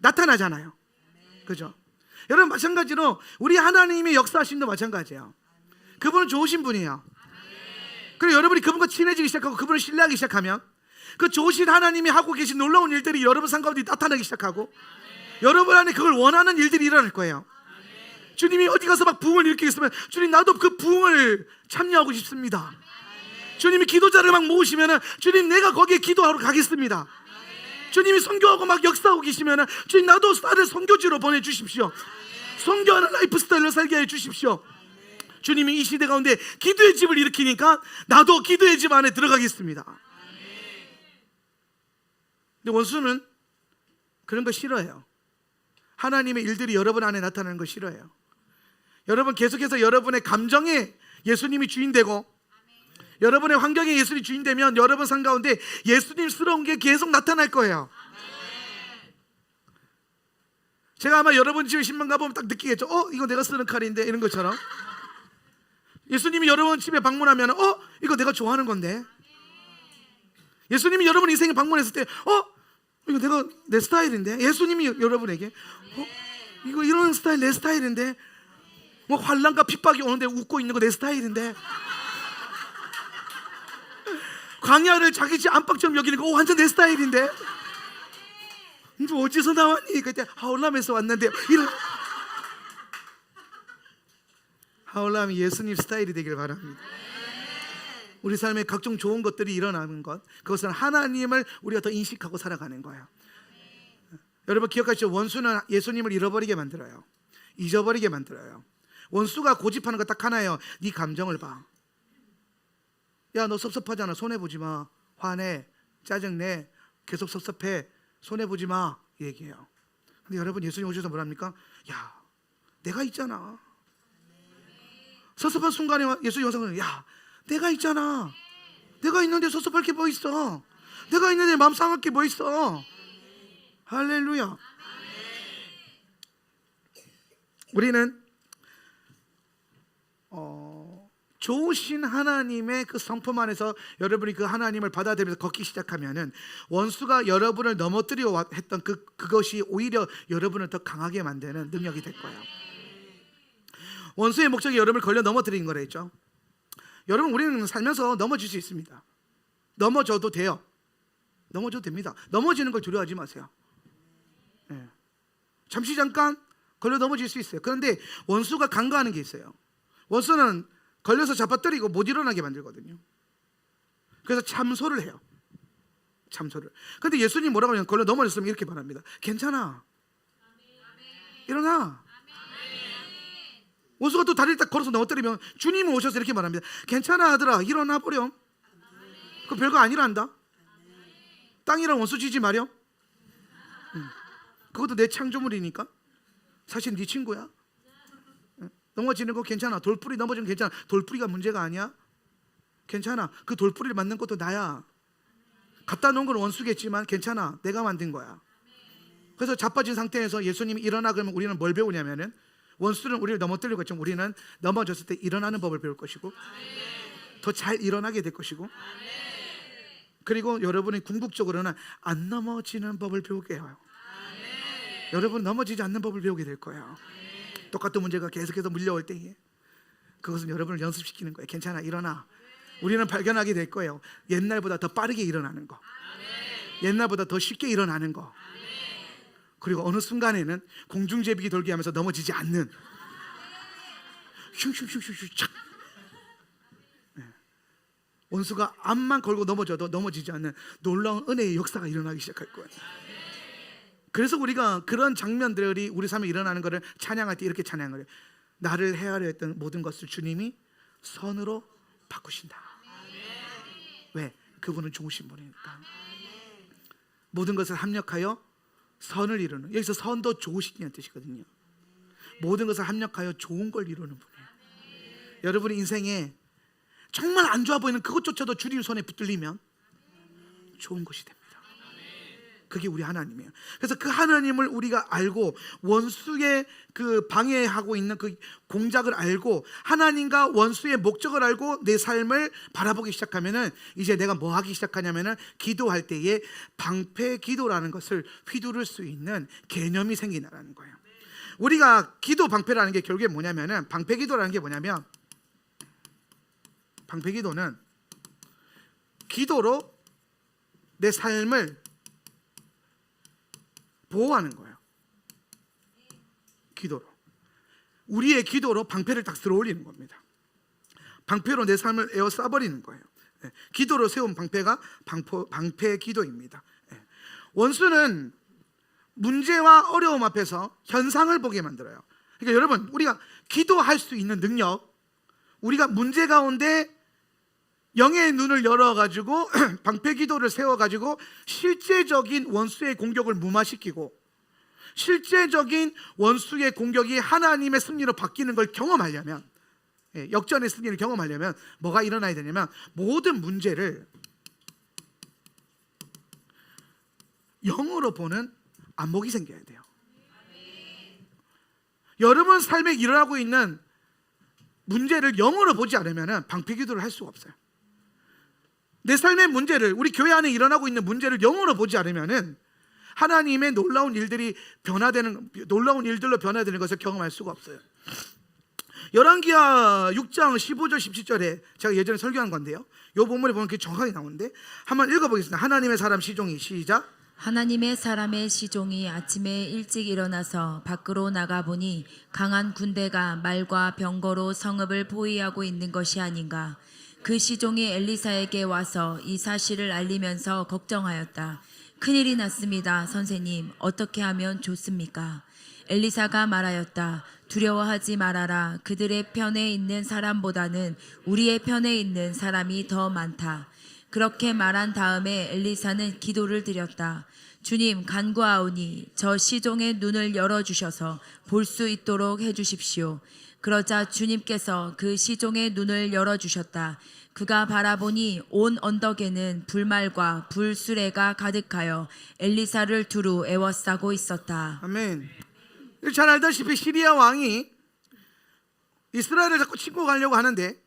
나타나잖아요. 그죠? 여러분 마찬가지로 우리 하나님의 역사하심도 마찬가지예요. 그분은 좋으신 분이에요. 그리고 여러분이 그분과 친해지기 시작하고 그분을 신뢰하기 시작하면 그 좋으신 하나님이 하고 계신 놀라운 일들이 여러분 삶 가운데 나타나기 시작하고 여러분 안에 그걸 원하는 일들이 일어날 거예요. 주님이 어디 가서 막 부흥을 일으키고 있으면 주님 나도 그 부흥을 참여하고 싶습니다. 주님이 기도자를 막 모으시면 주님 내가 거기에 기도하러 가겠습니다. 주님이 선교하고 막 역사하고 계시면 주님 나도 나를 선교지로 보내주십시오. 선교하는 라이프 스타일로 살게 해주십시오. 주님이 이 시대 가운데 기도의 집을 일으키니까 나도 기도의 집 안에 들어가겠습니다. 근데 원수는 그런 거 싫어해요. 하나님의 일들이 여러분 안에 나타나는 거 싫어해요. 여러분 계속해서 여러분의 감정에 예수님이 주인되고 여러분의 환경에 예수님이 주인되면 여러분 삶 가운데 예수님스러운 게 계속 나타날 거예요. 제가 아마 여러분 집에 신방 가보면 딱 느끼겠죠. 이거 내가 쓰는 칼인데 이런 것처럼 예수님이 여러분 집에 방문하면 이거 내가 좋아하는 건데. 예수님이 여러분 인생에 방문했을 때 이거 내가 내 스타일인데. 예수님이 여러분에게 이거 이런 스타일 내 스타일인데. 뭐 환난과 핍박이 오는데 웃고 있는 거 내 스타일인데. 광야를 자기 집 안팎처럼 여기는 거 완전 내 스타일인데. 너 어디서 나왔니? 그때 하올람에서 왔는데. 이런 하올람이 예수님 스타일이 되길 바랍니다. 우리 삶에 각종 좋은 것들이 일어나는 것, 그것은 하나님을 우리가 더 인식하고 살아가는 거예요. 여러분 기억하시죠? 원수는 예수님을 잃어버리게 만들어요. 잊어버리게 만들어요. 원수가 고집하는 거 딱 하나예요. 네 감정을 봐. 야, 너 섭섭하잖아. 손해보지 마. 화내, 짜증내, 계속 섭섭해. 손해보지 마. 이 얘기예요. 근데 여러분 예수님 오셔서 뭐랍니까? 야, 내가 있잖아. 섭섭한 순간에 예수님 영상은 야, 내가 있잖아. 내가 있는데 섭섭할 게 뭐 있어? 내가 있는데 마음 상할 게 뭐 있어? 할렐루야. 우리는 좋으신 하나님의 그 성품 안에서 여러분이 그 하나님을 받아들이면서 걷기 시작하면은 원수가 여러분을 넘어뜨려 했던 그것이 오히려 여러분을 더 강하게 만드는 능력이 될 거예요. 원수의 목적이 여러분을 걸려 넘어뜨리는 거랬죠. 여러분 우리는 살면서 넘어질 수 있습니다. 넘어져도 돼요. 넘어져도 됩니다. 넘어지는 걸 두려워하지 마세요. 네. 잠시 잠깐 걸려 넘어질 수 있어요. 그런데 원수가 간과하는 게 있어요. 원수는 걸려서 잡아뜨리고 못 일어나게 만들거든요. 그래서 참소를 해요. 참소를. 근데 예수님 뭐라고 하냐면 걸려 넘어졌으면 이렇게 말합니다. 괜찮아. 일어나. 원수가 또 다리를 딱 걸어서 넘어뜨리면 주님이 오셔서 이렇게 말합니다. 괜찮아 아들아, 일어나 버렴. 그거 별거 아니란다. 땅이랑 원수 지지 마렴. 그것도 내 창조물이니까. 사실 네 친구야. 넘어지는 거 괜찮아. 돌뿌리 넘어지면 괜찮아. 돌뿌리가 문제가 아니야. 괜찮아. 그 돌뿌리를 만든 것도 나야. 갖다 놓은 건 원수겠지만 괜찮아. 내가 만든 거야. 그래서 자빠진 상태에서 예수님이 일어나 그러면 우리는 뭘 배우냐면은 원수는 우리를 넘어뜨리고 있지만 우리는 넘어졌을 때 일어나는 법을 배울 것이고 더 잘 일어나게 될 것이고 그리고 여러분이 궁극적으로는 안 넘어지는 법을 배우게 해요. 여러분 넘어지지 않는 법을 배우게 될 거예요. 똑같은 문제가 계속해서 물려올 때에 그것은 여러분을 연습시키는 거예요. 괜찮아, 일어나. 우리는 발견하게 될 거예요. 옛날보다 더 빠르게 일어나는 거, 옛날보다 더 쉽게 일어나는 거, 그리고 어느 순간에는 공중제비기 돌기 하면서 넘어지지 않는 슝슝슝슝 착. 원수가 암만 걸고 넘어져도 넘어지지 않는 놀라운 은혜의 역사가 일어나기 시작할 거예요. 그래서 우리가 그런 장면들이 우리 삶에 일어나는 것을 찬양할 때 이렇게 찬양을 해요. 나를 헤아려 했던 모든 것을 주님이 선으로 바꾸신다. 왜? 그분은 좋으신 분이니까. 모든 것을 합력하여 선을 이루는, 여기서 선도 좋으시다는 뜻이거든요. 모든 것을 합력하여 좋은 걸 이루는 분이에요. 여러분의 인생에 정말 안 좋아 보이는 그것조차도 주님 손에 붙들리면 좋은 것이 됩니다. 그게 우리 하나님이에요. 그래서 그 하나님을 우리가 알고 원수의 그 방해하고 있는 그 공작을 알고 하나님과 원수의 목적을 알고 내 삶을 바라보기 시작하면은 이제 내가 뭐 하기 시작하냐면은 기도할 때에 방패 기도라는 것을 휘두를 수 있는 개념이 생긴다는 거예요. 우리가 기도 방패라는 게 결국에 뭐냐면은 방패 기도라는 게 뭐냐면 방패 기도는 기도로 내 삶을 보호하는 거예요. 기도로, 우리의 기도로 방패를 딱 들어 올리는 겁니다. 방패로 내 삶을 에워싸버리는 거예요. 기도로 세운 방패가 방패 기도입니다. 원수는 문제와 어려움 앞에서 현상을 보게 만들어요. 그러니까 여러분, 우리가 기도할 수 있는 능력, 우리가 문제 가운데 영의 눈을 열어가지고 방패 기도를 세워가지고 실제적인 원수의 공격을 무마시키고 실제적인 원수의 공격이 하나님의 승리로 바뀌는 걸 경험하려면, 역전의 승리를 경험하려면 뭐가 일어나야 되냐면 모든 문제를 영으로 보는 안목이 생겨야 돼요. 여러분 삶에 일어나고 있는 문제를 영으로 보지 않으면 방패 기도를 할 수가 없어요. 내 삶의 문제를, 우리 교회 안에 일어나고 있는 문제를 영으로 보지 않으면은 하나님의 놀라운 일들이 놀라운 일들로 변화되는 것을 경험할 수가 없어요. 열왕기하 6장 15절 17절에 제가 예전에 설교한 건데요, 이 본문에 보면 그게 정확하게 나오는데 한번 읽어보겠습니다. 하나님의 사람 시종이, 시작. 하나님의 사람의 시종이 아침에 일찍 일어나서 밖으로 나가보니 강한 군대가 말과 병거로 성읍을 포위하고 있는 것이 아닌가. 그 시종이 엘리사에게 와서 이 사실을 알리면서 걱정하였다. 큰일이 났습니다. 선생님, 어떻게 하면 좋습니까? 엘리사가 말하였다. 두려워하지 말아라. 그들의 편에 있는 사람보다는 우리의 편에 있는 사람이 더 많다. 그렇게 말한 다음에 엘리사는 기도를 드렸다. 주님, 간구하오니 저 시종의 눈을 열어주셔서 볼 수 있도록 해주십시오. 그러자 주님께서 그 시종의 눈을 열어주셨다. 그가 바라보니 온 언덕에는 불말과 불수레가 가득하여 엘리사를 두루 에워싸고 있었다. 아멘. 잘 알다시피 시리아 왕이 이스라엘을 자꾸 치고 가려고 하는데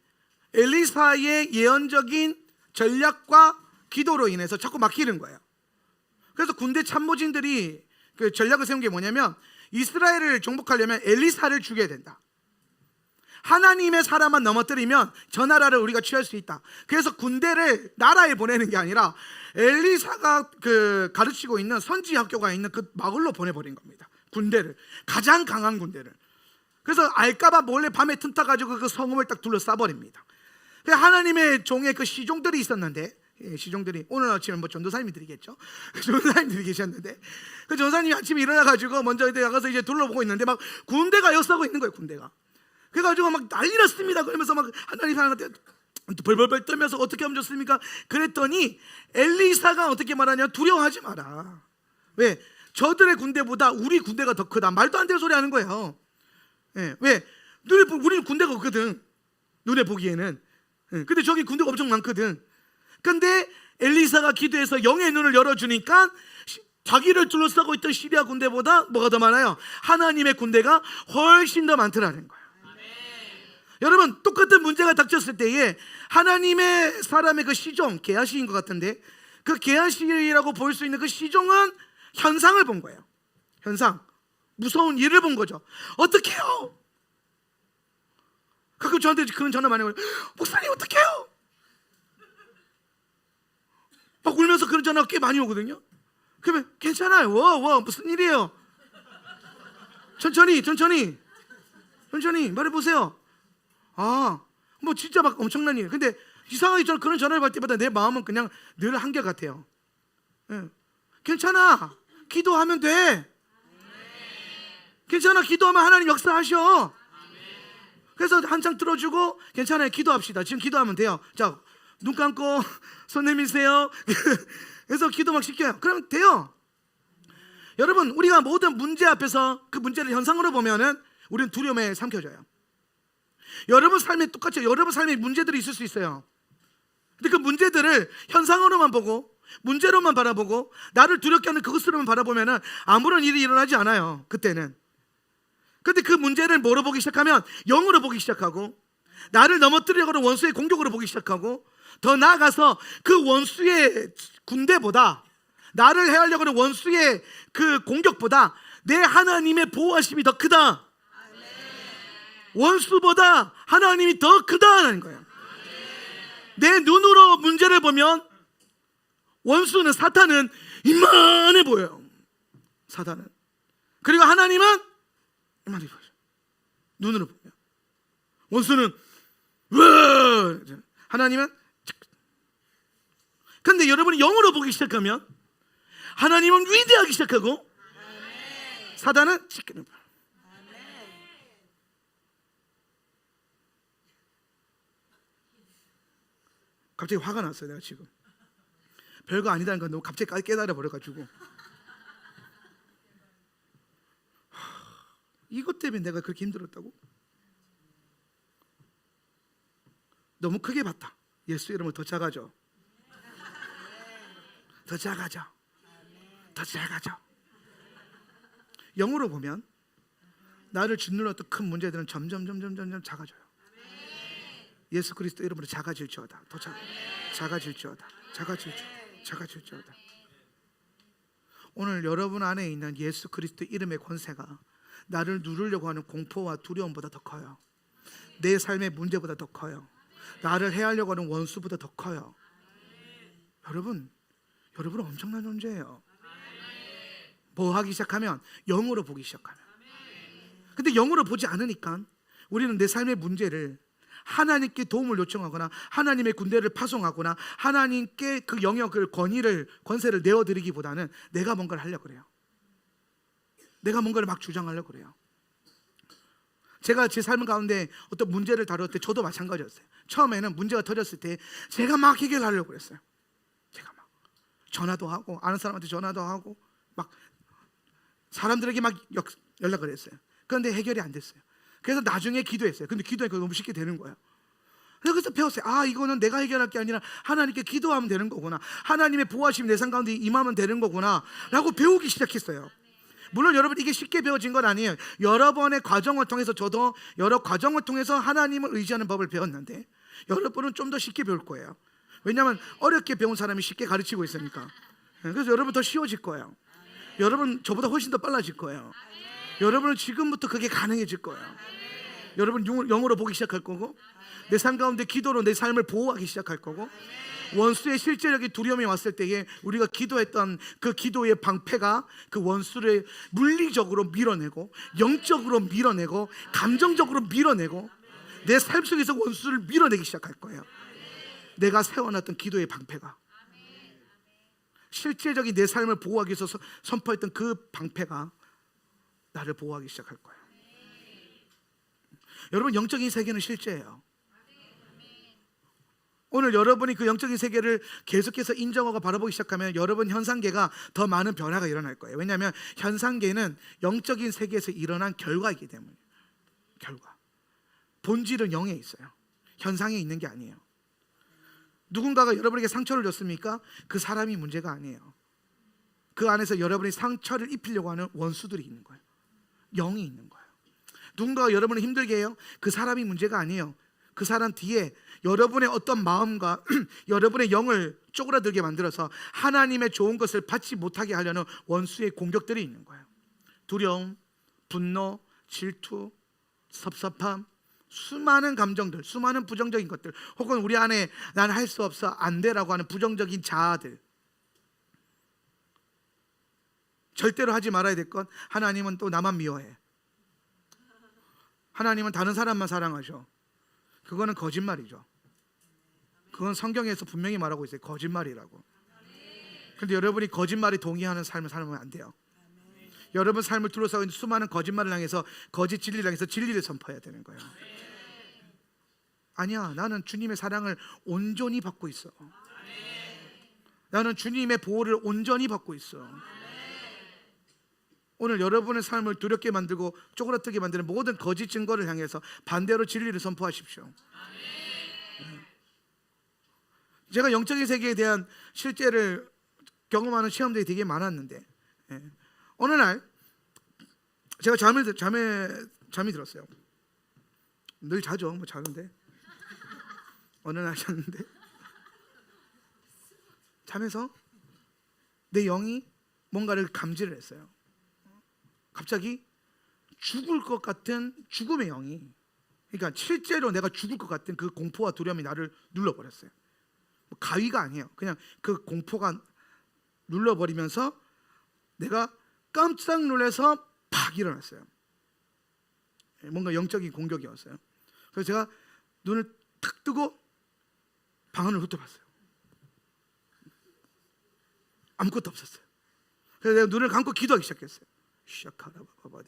엘리사의 예언적인 전략과 기도로 인해서 자꾸 막히는 거예요. 그래서 군대 참모진들이 그 전략을 세운 게 뭐냐면 이스라엘을 정복하려면 엘리사를 죽여야 된다. 하나님의 사람만 넘어뜨리면 저 나라를 우리가 취할 수 있다. 그래서 군대를 나라에 보내는 게 아니라 엘리사가 가르치고 있는 선지 학교가 있는 그 마을로 보내버린 겁니다. 군대를, 가장 강한 군대를. 그래서 알까봐 몰래 밤에 틈타가지고 그 성읍을 딱 둘러싸버립니다. 하나님의 종의 그 시종들이 있었는데, 시종들이 오늘 아침에 뭐 전도사님들이겠죠. 전도사님들이 계셨는데, 그 전도사님이 아침에 일어나가지고 먼저 나가서 이제 둘러보고 있는데 막 군대가 역사하고 있는 거예요. 군대가. 그래가지고 막 난리 났습니다. 그러면서 막 하나님 사람한테 벌벌벌 떨면서 어떻게 하면 좋습니까? 그랬더니 엘리사가 어떻게 말하냐? 두려워하지 마라. 왜? 저들의 군대보다 우리 군대가 더 크다. 말도 안 되는 소리 하는 거예요. 예, 왜? 우리는 군대가 없거든. 눈에 보기에는. 예, 근데 저기 군대가 엄청 많거든. 근데 엘리사가 기도해서 영의 눈을 열어주니까 자기를 둘러싸고 있던 시리아 군대보다 뭐가 더 많아요? 하나님의 군대가 훨씬 더 많더라는 거예요. 여러분, 똑같은 문제가 닥쳤을 때에 하나님의 사람의 그 시종, 게하시인 것 같은데, 그 게하시라고 볼 수 있는 그 시종은 현상을 본 거예요. 현상, 무서운 일을 본 거죠. 어떡해요? 가끔 저한테 그런 전화 많이 와요. 목사님 어떡해요? 막 울면서 그런 전화가 꽤 많이 오거든요. 그러면 괜찮아요. 무슨 일이에요? 천천히 말해보세요. 뭐 진짜 막 엄청난 일. 근데 이상하게 저는 그런 전화를 받을 때마다 내 마음은 그냥 늘 한결같아요. 예. 괜찮아. 기도하면 돼. 괜찮아. 기도하면 하나님 역사하셔. 그래서 한창 들어주고 괜찮아요. 기도합시다. 지금 기도하면 돼요. 자, 눈 감고 손 내미세요. 그래서 기도 막 시켜요. 그러면 돼요. 여러분, 우리가 모든 문제 앞에서 그 문제를 현상으로 보면은 우리는 두려움에 삼켜져요. 여러분 삶에 똑같죠. 여러분 삶에 문제들이 있을 수 있어요. 근데 그 문제들을 현상으로만 보고 문제로만 바라보고 나를 두렵게 하는 그것으로만 바라보면은 아무런 일이 일어나지 않아요. 그때는. 근데 그 문제를 뭐로 보기 시작하면 영으로 보기 시작하고 나를 넘어뜨리려고 하는 원수의 공격으로 보기 시작하고 더 나아가서 그 원수의 군대보다 나를 해하려고 하는 원수의 그 공격보다 내 하나님의 보호하심이 더 크다. 원수보다 하나님이 더 크다는 거예요. 내 눈으로 문제를 보면 원수는, 사탄은 이만해 보여요. 사탄은. 그리고 하나님은 이만해 보여요. 눈으로 보면. 원수는 하나님은. 근데 여러분이 영으로 보기 시작하면 하나님은 위대하기 시작하고 사탄은 지키는 거예요. 갑자기 화가 났어요. 내가 지금 별거 아니다는 건 너무 갑자기 깨달아 버려가지고 이것 때문에 내가 그렇게 힘들었다고? 너무 크게 봤다. 예수 이름을 더 작아져. 더 작아져. 더 작아져. 영으로 보면 나를 짓눌렀던 큰 문제들은 점점 작아져요. 예수 그리스도 이름으로 작아질지어다. 더 작아질지어다. 작아질지어다. 오늘 여러분 안에 있는 예수 그리스도 이름의 권세가 나를 누르려고 하는 공포와 두려움보다 더 커요. 내 삶의 문제보다 더 커요. 나를 해하려고 하는 원수보다 더 커요. 여러분은 엄청난 존재예요. 뭐 하기 시작하면 영으로 보기 시작하면. 근데 영으로 보지 않으니까 우리는 내 삶의 문제를 하나님께 도움을 요청하거나 하나님의 군대를 파송하거나 하나님께 그 영역을 권세를 내어드리기보다는 내가 뭔가를 하려고 그래요. 내가 뭔가를 막 주장하려고 그래요. 제가 제 삶 가운데 어떤 문제를 다룰 때 저도 마찬가지였어요. 처음에는 문제가 터졌을 때 제가 막 해결하려고 그랬어요. 제가 막 전화도 하고 아는 사람한테 전화도 하고 막 사람들에게 막 연락을 했어요. 그런데 해결이 안 됐어요. 그래서 나중에 기도했어요. 근데 기도하니까 너무 쉽게 되는 거예요. 그래서 배웠어요. 이거는 내가 해결할 게 아니라 하나님께 기도하면 되는 거구나. 하나님의 보호하심이 내 삶 가운데 임하면 되는 거구나 라고 배우기 시작했어요. 물론 여러분 이게 쉽게 배워진 건 아니에요. 여러 번의 과정을 통해서 저도 여러 과정을 통해서 하나님을 의지하는 법을 배웠는데 여러분은 좀 더 쉽게 배울 거예요. 왜냐하면 어렵게 배운 사람이 쉽게 가르치고 있으니까. 그래서 여러분 더 쉬워질 거예요. 여러분 저보다 훨씬 더 빨라질 거예요. 여러분은 지금부터 그게 가능해질 거예요. 여러분 영으로 보기 시작할 거고, 내 삶 가운데 기도로 내 삶을 보호하기 시작할 거고, 원수의 실제적인 두려움이 왔을 때에 우리가 기도했던 그 기도의 방패가 그 원수를 물리적으로 밀어내고, 영적으로 밀어내고, 감정적으로 밀어내고, 내 삶 속에서 원수를 밀어내기 시작할 거예요. 내가 세워놨던 기도의 방패가, 실제적인 내 삶을 보호하기 위해서 선포했던 그 방패가 나를 보호하기 시작할 거예요. 여러분, 영적인 세계는 실제예요. 오늘 여러분이 그 영적인 세계를 계속해서 인정하고 바라보기 시작하면 여러분 현상계가 더 많은 변화가 일어날 거예요. 왜냐하면 현상계는 영적인 세계에서 일어난 결과이기 때문에. 결과. 본질은 영에 있어요. 현상에 있는 게 아니에요. 누군가가 여러분에게 상처를 줬습니까? 그 사람이 문제가 아니에요. 그 안에서 여러분이 상처를 입히려고 하는 원수들이 있는 거예요. 영이 있는 거예요. 누군가가 여러분을 힘들게 해요? 그 사람이 문제가 아니에요. 그 사람 뒤에 여러분의 어떤 마음과 여러분의 영을 쪼그라들게 만들어서 하나님의 좋은 것을 받지 못하게 하려는 원수의 공격들이 있는 거예요. 두려움, 분노, 질투, 섭섭함, 수많은 감정들, 수많은 부정적인 것들, 혹은 우리 안에 난 할 수 없어, 안 돼라고 하는 부정적인 자아들. 절대로 하지 말아야 될 건, 하나님은 또 나만 미워해, 하나님은 다른 사람만 사랑하셔. 그거는 거짓말이죠. 그건 성경에서 분명히 말하고 있어요. 거짓말이라고. 그런데 여러분이 거짓말에 동의하는 삶을 살면 안 돼요. 여러분 삶을 둘러싸고 있는 수많은 거짓말을 향해서, 거짓 진리를 향해서 진리를 선포해야 되는 거예요. 아니야, 나는 주님의 사랑을 온전히 받고 있어. 나는 주님의 보호를 온전히 받고 있어. 오늘 여러분의 삶을 두렵게 만들고 쪼그라뜨게 만드는 모든 거짓 증거를 향해서 반대로 진리를 선포하십시오. 제가 영적인 세계에 대한 실제를 경험하는 시험들이 되게 많았는데, 어느 날 제가 잠이 들었어요. 늘 자죠, 뭐 자는데. 어느 날 잤는데 잠에서 내 영이 뭔가를 감지를 했어요. 갑자기 죽을 것 같은 죽음의 영이, 그러니까 실제로 내가 죽을 것 같은 그 공포와 두려움이 나를 눌러버렸어요. 가위가 아니에요. 그냥 그 공포가 눌러버리면서 내가 깜짝 놀라서 팍 일어났어요. 뭔가 영적인 공격이었어요. 그래서 제가 눈을 탁 뜨고 방 안을 훑어봤어요. 아무것도 없었어요. 그래서 내가 눈을 감고 기도하기 시작했어요.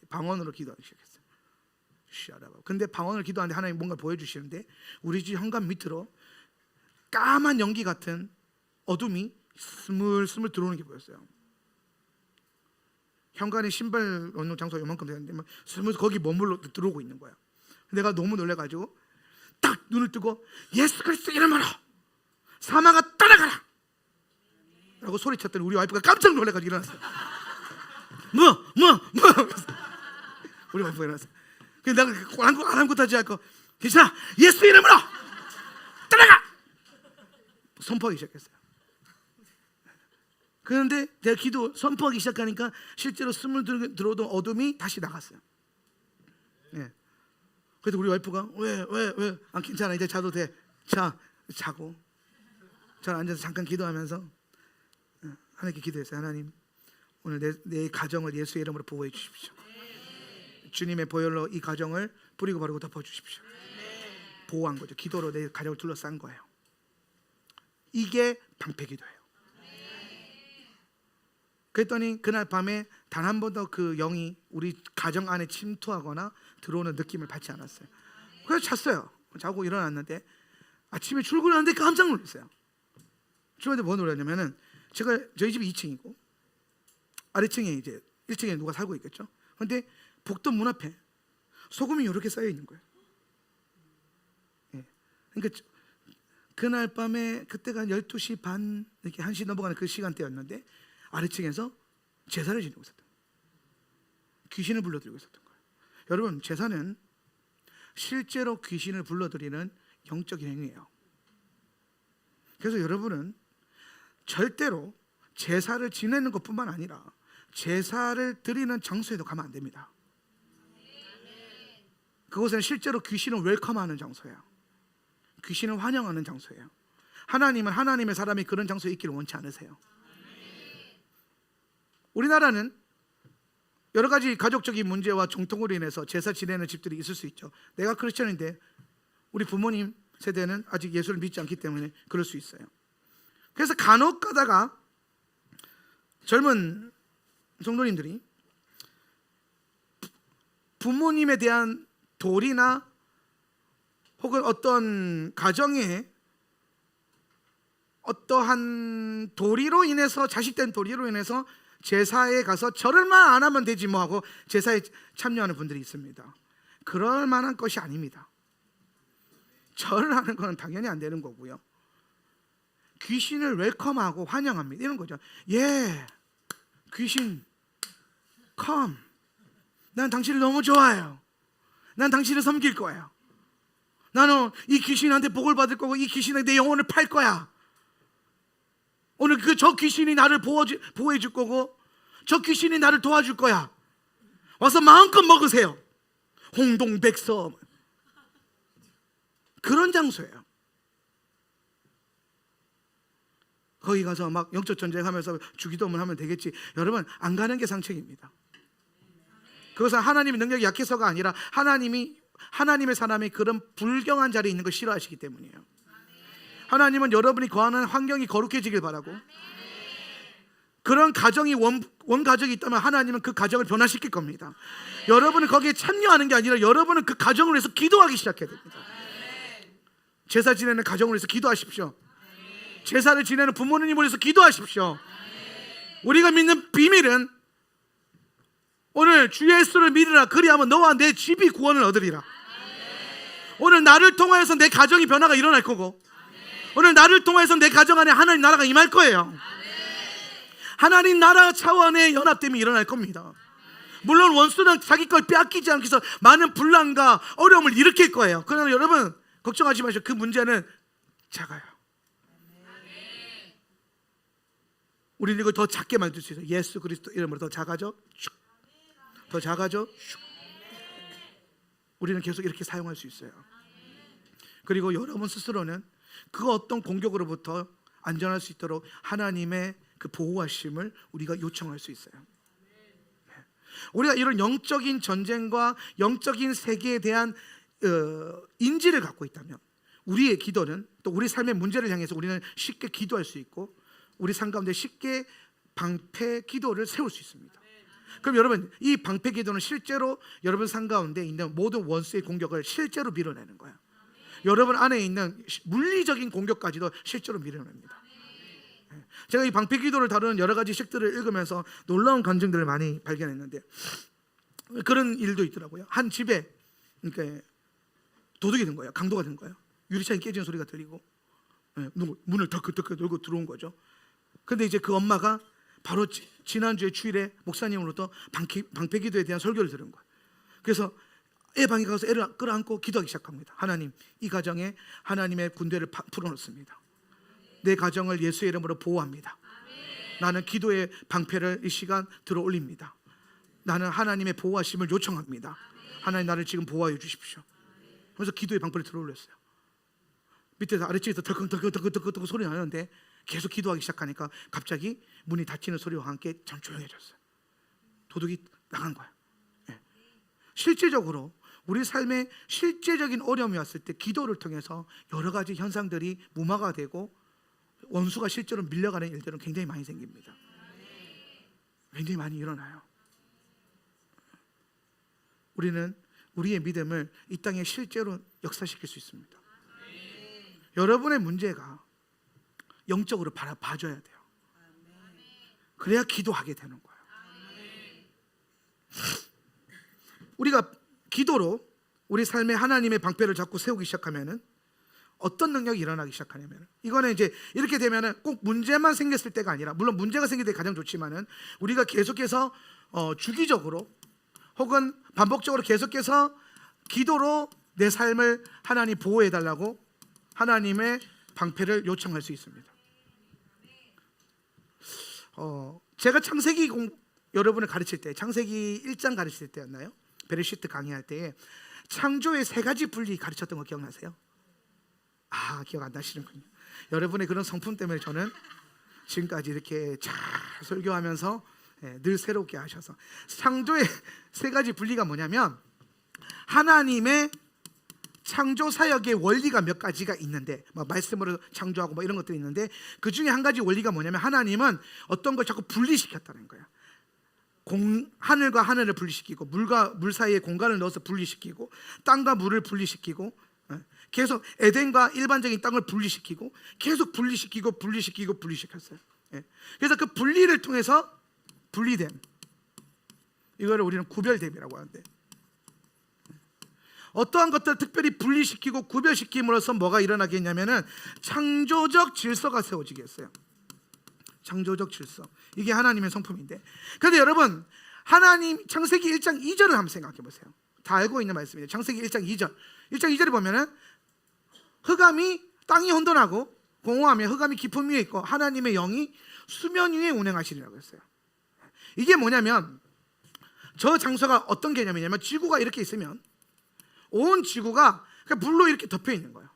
방언으로 기도하기 시작했어요. 근데 방언을 기도하는데 하나님 뭔가 보여주시는데, 우리 집 현관 밑으로 까만 연기 같은 어둠이 스물스물 들어오는 게 보였어요. 현관에 신발 넣는 장소가 요만큼 되는데 막 스물 거기 머물러 들어오고 있는 거야. 내가 너무 놀래가지고 딱 눈을 뜨고, 예수 그리스도 이름으로 사망아 떠나가라 라고 소리쳤더니 우리 와이프가 깜짝 놀래가지고 일어났어요. 뭐 우리 와이프가 일어났어요. 그래서 내가 아무것도 하지 않고, 괜찮아, 예수 이름으로 떠나가 선포하기 시작했어요. 그런데 내가 기도 선포하기 시작하니까 실제로 스물 들어오던 어둠이 다시 나갔어요. 그래서 우리 와이프가 왜 안 괜찮아, 이제 자도 돼. 자고 잘 앉아서 잠깐 기도하면서 하나님께 기도했어요. 하나님, 오늘 내 가정을 예수의 이름으로 보호해 주십시오. 주님의 보혈로 이 가정을 뿌리고 바르고 덮어주십시오. 보호한 거죠. 기도로 내 가정을 둘러싼 거예요. 이게 방패기도예요. 그랬더니 그날 밤에 단 한 번도 그 영이 우리 가정 안에 침투하거나 들어오는 느낌을 받지 않았어요. 그래서 잤어요. 자고 일어났는데 아침에 출근하는데 깜짝 놀랐어요. 출근하는데 뭐 놀랐냐면은, 저희 집이 2층이고 아래층에 이제 1층에 누가 살고 있겠죠. 그런데 복도 문 앞에 소금이 이렇게 쌓여 있는 거예요. 그러니까 그날 밤에 그때가 한 12시 반 이렇게 1시 넘어가는 그 시간대였는데 아래층에서 제사를 지내고 있었던 거예요. 귀신을 불러들이고 있었던 거예요. 여러분, 제사는 실제로 귀신을 불러들이는 영적인 행위예요. 그래서 여러분은 절대로 제사를 지내는 것뿐만 아니라 제사를 드리는 장소에도 가면 안 됩니다. 그곳은 실제로 귀신을 웰컴하는 장소예요. 귀신을 환영하는 장소예요. 하나님은 하나님의 사람이 그런 장소에 있기를 원치 않으세요. 우리나라는 여러 가지 가족적인 문제와 정통으로 인해서 제사 지내는 집들이 있을 수 있죠. 내가 크리스천인데 우리 부모님 세대는 아직 예수를 믿지 않기 때문에 그럴 수 있어요. 그래서 간혹 가다가 젊은 성도님들이 부모님에 대한 도리나 혹은 어떤 가정에 어떠한 도리로 인해서, 자식된 도리로 인해서 제사에 가서 절을만 안 하면 되지 뭐 하고 제사에 참여하는 분들이 있습니다. 그럴 만한 것이 아닙니다. 절을 하는 건 당연히 안 되는 거고요. 귀신을 웰컴하고 환영합니다. 이런 거죠. 예, 귀신, come. 난 당신을 너무 좋아해요. 난 당신을 섬길 거예요. 나는 이 귀신한테 복을 받을 거고 이 귀신에게 내 영혼을 팔 거야. 오늘 저 귀신이 나를 보호해 줄 거고 저 귀신이 나를 도와줄 거야. 와서 마음껏 먹으세요. 홍동백서. 그런 장소예요. 거기 가서 막 영적 전쟁하면서 주기도문 하면 되겠지. 여러분, 안 가는 게 상책입니다. 그것은 하나님의 능력이 약해서가 아니라 하나님의 사람이 그런 불경한 자리에 있는 걸 싫어하시기 때문이에요. 하나님은 여러분이 거하는 환경이 거룩해지길 바라고, 그런 가정이 원가족이 있다면 하나님은 그 가정을 변화시킬 겁니다. 여러분은 거기에 참여하는 게 아니라 여러분은 그 가정을 위해서 기도하기 시작해야 됩니다. 제사 지내는 가정을 위해서 기도하십시오. 제사를 지내는 부모님을 위해서 기도하십시오. 우리가 믿는 비밀은 오늘 주 예수를 믿으라, 그리하면 너와 내 집이 구원을 얻으리라. 오늘 나를 통하여서 내 가정이 변화가 일어날 거고, 오늘 나를 통해서 내 가정 안에 하나님 나라가 임할 거예요. 하나님 나라 차원의 연합됨이 일어날 겁니다. 물론 원수는 자기 걸 빼앗기지 않기 위해서 많은 분란과 어려움을 일으킬 거예요. 그러나 여러분 걱정하지 마시오. 그 문제는 작아요. 우리는 이걸 더 작게 만들 수 있어요. 예수 그리스도 이름으로 더 작아져, 더 작아져. 우리는 계속 이렇게 사용할 수 있어요. 그리고 여러분 스스로는 그 어떤 공격으로부터 안전할 수 있도록 하나님의 그 보호하심을 우리가 요청할 수 있어요. 우리가 이런 영적인 전쟁과 영적인 세계에 대한 인지를 갖고 있다면 우리의 기도는, 또 우리 삶의 문제를 향해서 우리는 쉽게 기도할 수 있고 우리 삶 가운데 쉽게 방패 기도를 세울 수 있습니다. 그럼 여러분, 이 방패 기도는 실제로 여러분 삶 가운데 있는 모든 원수의 공격을 실제로 밀어내는 거예요. 여러분 안에 있는 물리적인 공격까지도 실제로 밀어냅니다. 제가 이 방패 기도를 다루는 여러 가지 책들을 읽으면서 놀라운 감정들을 많이 발견했는데, 그런 일도 있더라고요. 한 집에 그러니까 도둑이 된 거예요. 강도가 된 거예요. 유리창이 깨지는 소리가 들리고 문을 덜컥덜컥 열고 들어온 거죠. 근데 이제 그 엄마가 바로 지난주에 주일에 목사님으로부터 방패 기도에 대한 설교를 들은 거예요. 그래서 애 방에 가서 애를 끌어안고 기도하기 시작합니다. 하나님, 이 가정에 하나님의 군대를 풀어놓습니다. 내 가정을 예수의 이름으로 보호합니다. 나는 기도의 방패를 이 시간 들어 올립니다. 나는 하나님의 보호하심을 요청합니다. 하나님, 나를 지금 보호해 주십시오. 그래서 기도의 방패를 들어 올렸어요. 밑에서 아래쪽에서 덜컹덜컹 소리 나는데 계속 기도하기 시작하니까 갑자기 문이 닫히는 소리와 함께 참 조용해졌어요. 도둑이 나간 거예요. 실제적으로 우리 삶에 실제적인 어려움이 왔을 때 기도를 통해서 여러 가지 현상들이 무마가 되고 원수가 실제로 밀려가는 일들은 굉장히 많이 생깁니다. 굉장히 많이 일어나요. 우리는 우리의 믿음을 이 땅에 실제로 역사시킬 수 있습니다. 여러분의 문제가 영적으로 봐줘야 돼요. 그래야 기도하게 되는 거예요. 우리가 기도로 우리 삶에 하나님의 방패를 잡고 세우기 시작하면은 어떤 능력이 일어나기 시작하냐면, 이거는 이제 이렇게 되면은 꼭 문제만 생겼을 때가 아니라, 물론 문제가 생길 때 가장 좋지만은 우리가 계속해서 주기적으로 혹은 반복적으로 계속해서 기도로 내 삶을 하나님 보호해 달라고 하나님의 방패를 요청할 수 있습니다. 제가 여러분을 가르칠 때, 창세기 1장 가르칠 때였나요? 베레시트 강의할 때에 창조의 세 가지 분리 가르쳤던 거 기억나세요? 기억 안 나시는군요. 여러분의 그런 성품 때문에 저는 지금까지 이렇게 잘 설교하면서 늘 새롭게 하셔서, 창조의 세 가지 분리가 뭐냐면, 하나님의 창조 사역의 원리가 몇 가지가 있는데, 말씀으로 창조하고 이런 것들이 있는데, 그 중에 한 가지 원리가 뭐냐면, 하나님은 어떤 걸 자꾸 분리시켰다는 거예요. 하늘과 하늘을 분리시키고, 물과 물 사이에 공간을 넣어서 분리시키고, 땅과 물을 분리시키고, 계속 에덴과 일반적인 땅을 분리시키고, 계속 분리시켰어요. 그래서 그 분리를 통해서 분리됨, 이거를 우리는 구별됨이라고 하는데, 어떠한 것들을 특별히 분리시키고 구별시킴으로써 뭐가 일어나겠냐면은 창조적 질서가 세워지겠어요. 창조적 질서, 이게 하나님의 성품인데, 그런데 여러분, 하나님 창세기 1장 2절을 한번 생각해 보세요. 다 알고 있는 말씀이에요. 창세기 1장 2절. 1장 2절에 보면은 흑암이, 땅이 혼돈하고 공허하며 흑암이 깊음 위에 있고 하나님의 영이 수면 위에 운행하시리라고 했어요. 이게 뭐냐면, 저 장소가 어떤 개념이냐면, 지구가 이렇게 있으면 온 지구가 물로 이렇게 덮여 있는 거예요.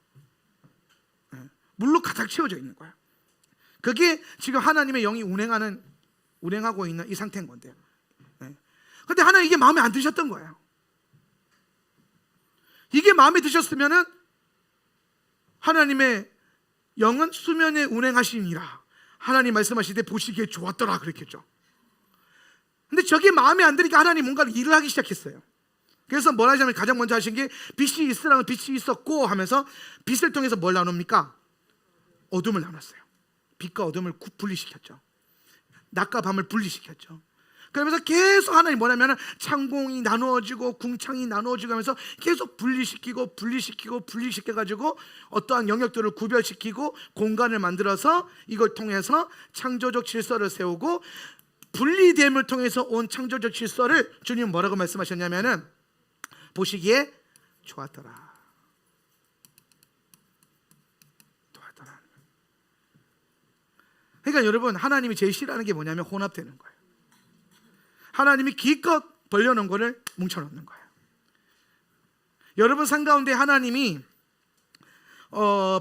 물로 가득 채워져 있는 거예요. 그게 지금 하나님의 영이 운행하고 있는 이 상태인 건데요. 그런데 하나님 이게 마음에 안 드셨던 거예요. 이게 마음에 드셨으면은 하나님의 영은 수면에 운행하시니라, 하나님 말씀하시되 보시기에 좋았더라 그랬겠죠. 근데 저게 마음에 안 드니까 하나님 뭔가 일을 하기 시작했어요. 그래서 뭘 하자면, 가장 먼저 하신 게 빛이 있으라면 빛이 있었고 하면서 빛을 통해서 뭘 나눕니까? 어둠을 나눴어요. 빛과 어둠을 분리시켰죠. 낮과 밤을 분리시켰죠. 그러면서 계속 하나님 뭐냐면 창공이 나누어지고 궁창이 나누어지고 하면서 계속 분리시켜가지고 어떠한 영역들을 구별시키고 공간을 만들어서 이걸 통해서 창조적 질서를 세우고, 분리됨을 통해서 온 창조적 질서를 주님 뭐라고 말씀하셨냐면은 보시기에 좋았더라. 그러니까 여러분, 하나님이 제일 싫어하는 게 뭐냐면 혼합되는 거예요. 하나님이 기껏 벌려놓은 거를 뭉쳐놓는 거예요. 여러분 삶 가운데 하나님이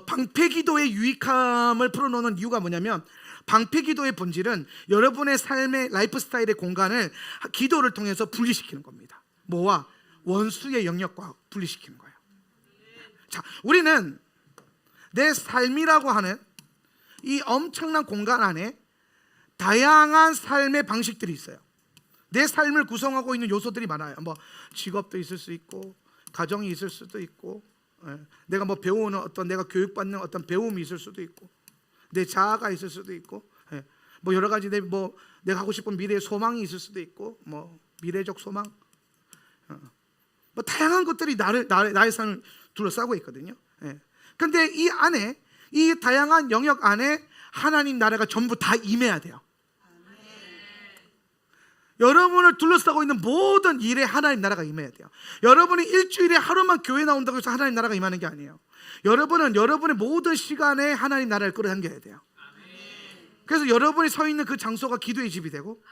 방패기도의 유익함을 풀어놓는 이유가 뭐냐면, 방패기도의 본질은 여러분의 삶의 라이프 스타일의 공간을 기도를 통해서 분리시키는 겁니다. 뭐와? 원수의 영역과 분리시키는 거예요. 자, 우리는 내 삶이라고 하는 이 엄청난 공간 안에 다양한 삶의 방식들이 있어요. 내 삶을 구성하고 있는 요소들이 많아요. 직업도 있을 수 있고, 가정이 있을 수도 있고, 내가 배우는 어떤, 내가 교육받는 어떤 배움이 있을 수도 있고, 내 자아가 있을 수도 있고, 여러 가지 내가 하고 싶은 미래의 소망이 있을 수도 있고, 미래적 소망, 다양한 것들이 나의 삶을 둘러싸고 있거든요. 그런데 이 안에, 이 다양한 영역 안에 하나님 나라가 전부 다 임해야 돼요. 여러분을 둘러싸고 있는 모든 일에 하나님 나라가 임해야 돼요. 여러분이 일주일에 하루만 교회 나온다고 해서 하나님 나라가 임하는 게 아니에요. 여러분은 여러분의 모든 시간에 하나님 나라를 끌어당겨야 돼요. 그래서 여러분이 서 있는 그 장소가 기도의 집이 되고,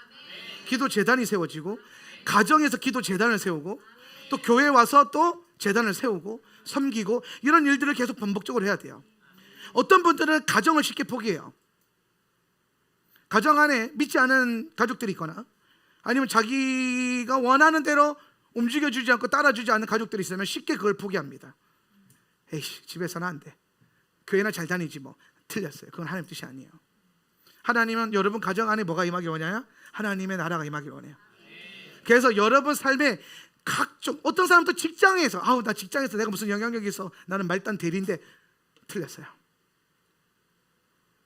기도 재단이 세워지고, 가정에서 기도 재단을 세우고, 또 교회에 와서 또 재단을 세우고 섬기고, 이런 일들을 계속 반복적으로 해야 돼요. 어떤 분들은 가정을 쉽게 포기해요. 가정 안에 믿지 않은 가족들이 있거나, 아니면 자기가 원하는 대로 움직여주지 않고 따라주지 않는 가족들이 있으면 쉽게 그걸 포기합니다. 에이씨, 집에서는 안 돼, 교회나 잘 다니지 틀렸어요. 그건 하나님 뜻이 아니에요. 하나님은 여러분 가정 안에 뭐가 임하길 원하냐? 하나님의 나라가 임하길 원해요. 그래서 여러분 삶에 각종, 어떤 사람도 직장에서, 나 직장에서 내가 무슨 영향력이 있어, 나는 말단 대리인데, 틀렸어요.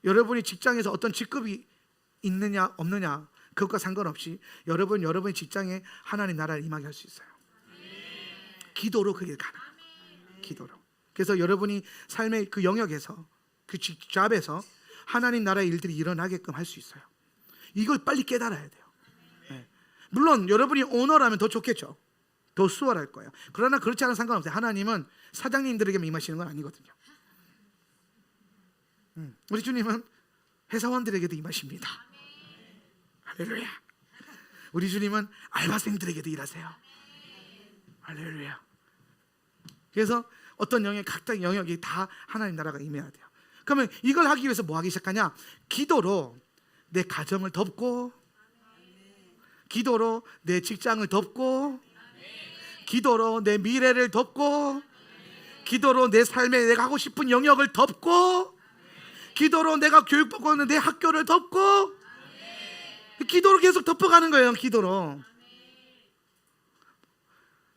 여러분이 직장에서 어떤 직급이 있느냐 없느냐 그것과 상관없이 여러분의 직장에 하나님 나라를 임하게 할 수 있어요. 기도로 그게 가능해요. 기도로. 그래서 여러분이 삶의 그 영역에서, 그 잡에서 하나님 나라의 일들이 일어나게끔 할 수 있어요. 이걸 빨리 깨달아야 돼요. 물론 여러분이 오너라면 더 좋겠죠. 더 수월할 거예요. 그러나 그렇지 않은 상관없어요. 하나님은 사장님들에게만 임하시는 건 아니거든요. 우리 주님은 회사원들에게도 임하십니다. 할렐루야. 우리 주님은 알바생들에게도 일하세요. 할렐루야. 그래서 어떤 각각 영역이 다 하나님 나라가 임해야 돼요. 그러면 이걸 하기 위해서 뭐 하기 시작하냐? 기도로 내 가정을 덮고, 기도로 내 직장을 덮고, 기도로 내 미래를 덮고, 기도로 내 삶에 내가 하고 싶은 영역을 덮고, 기도로 내가 교육받고 있는 내 학교를 덮고, 기도로 계속 덮어가는 거예요. 기도로.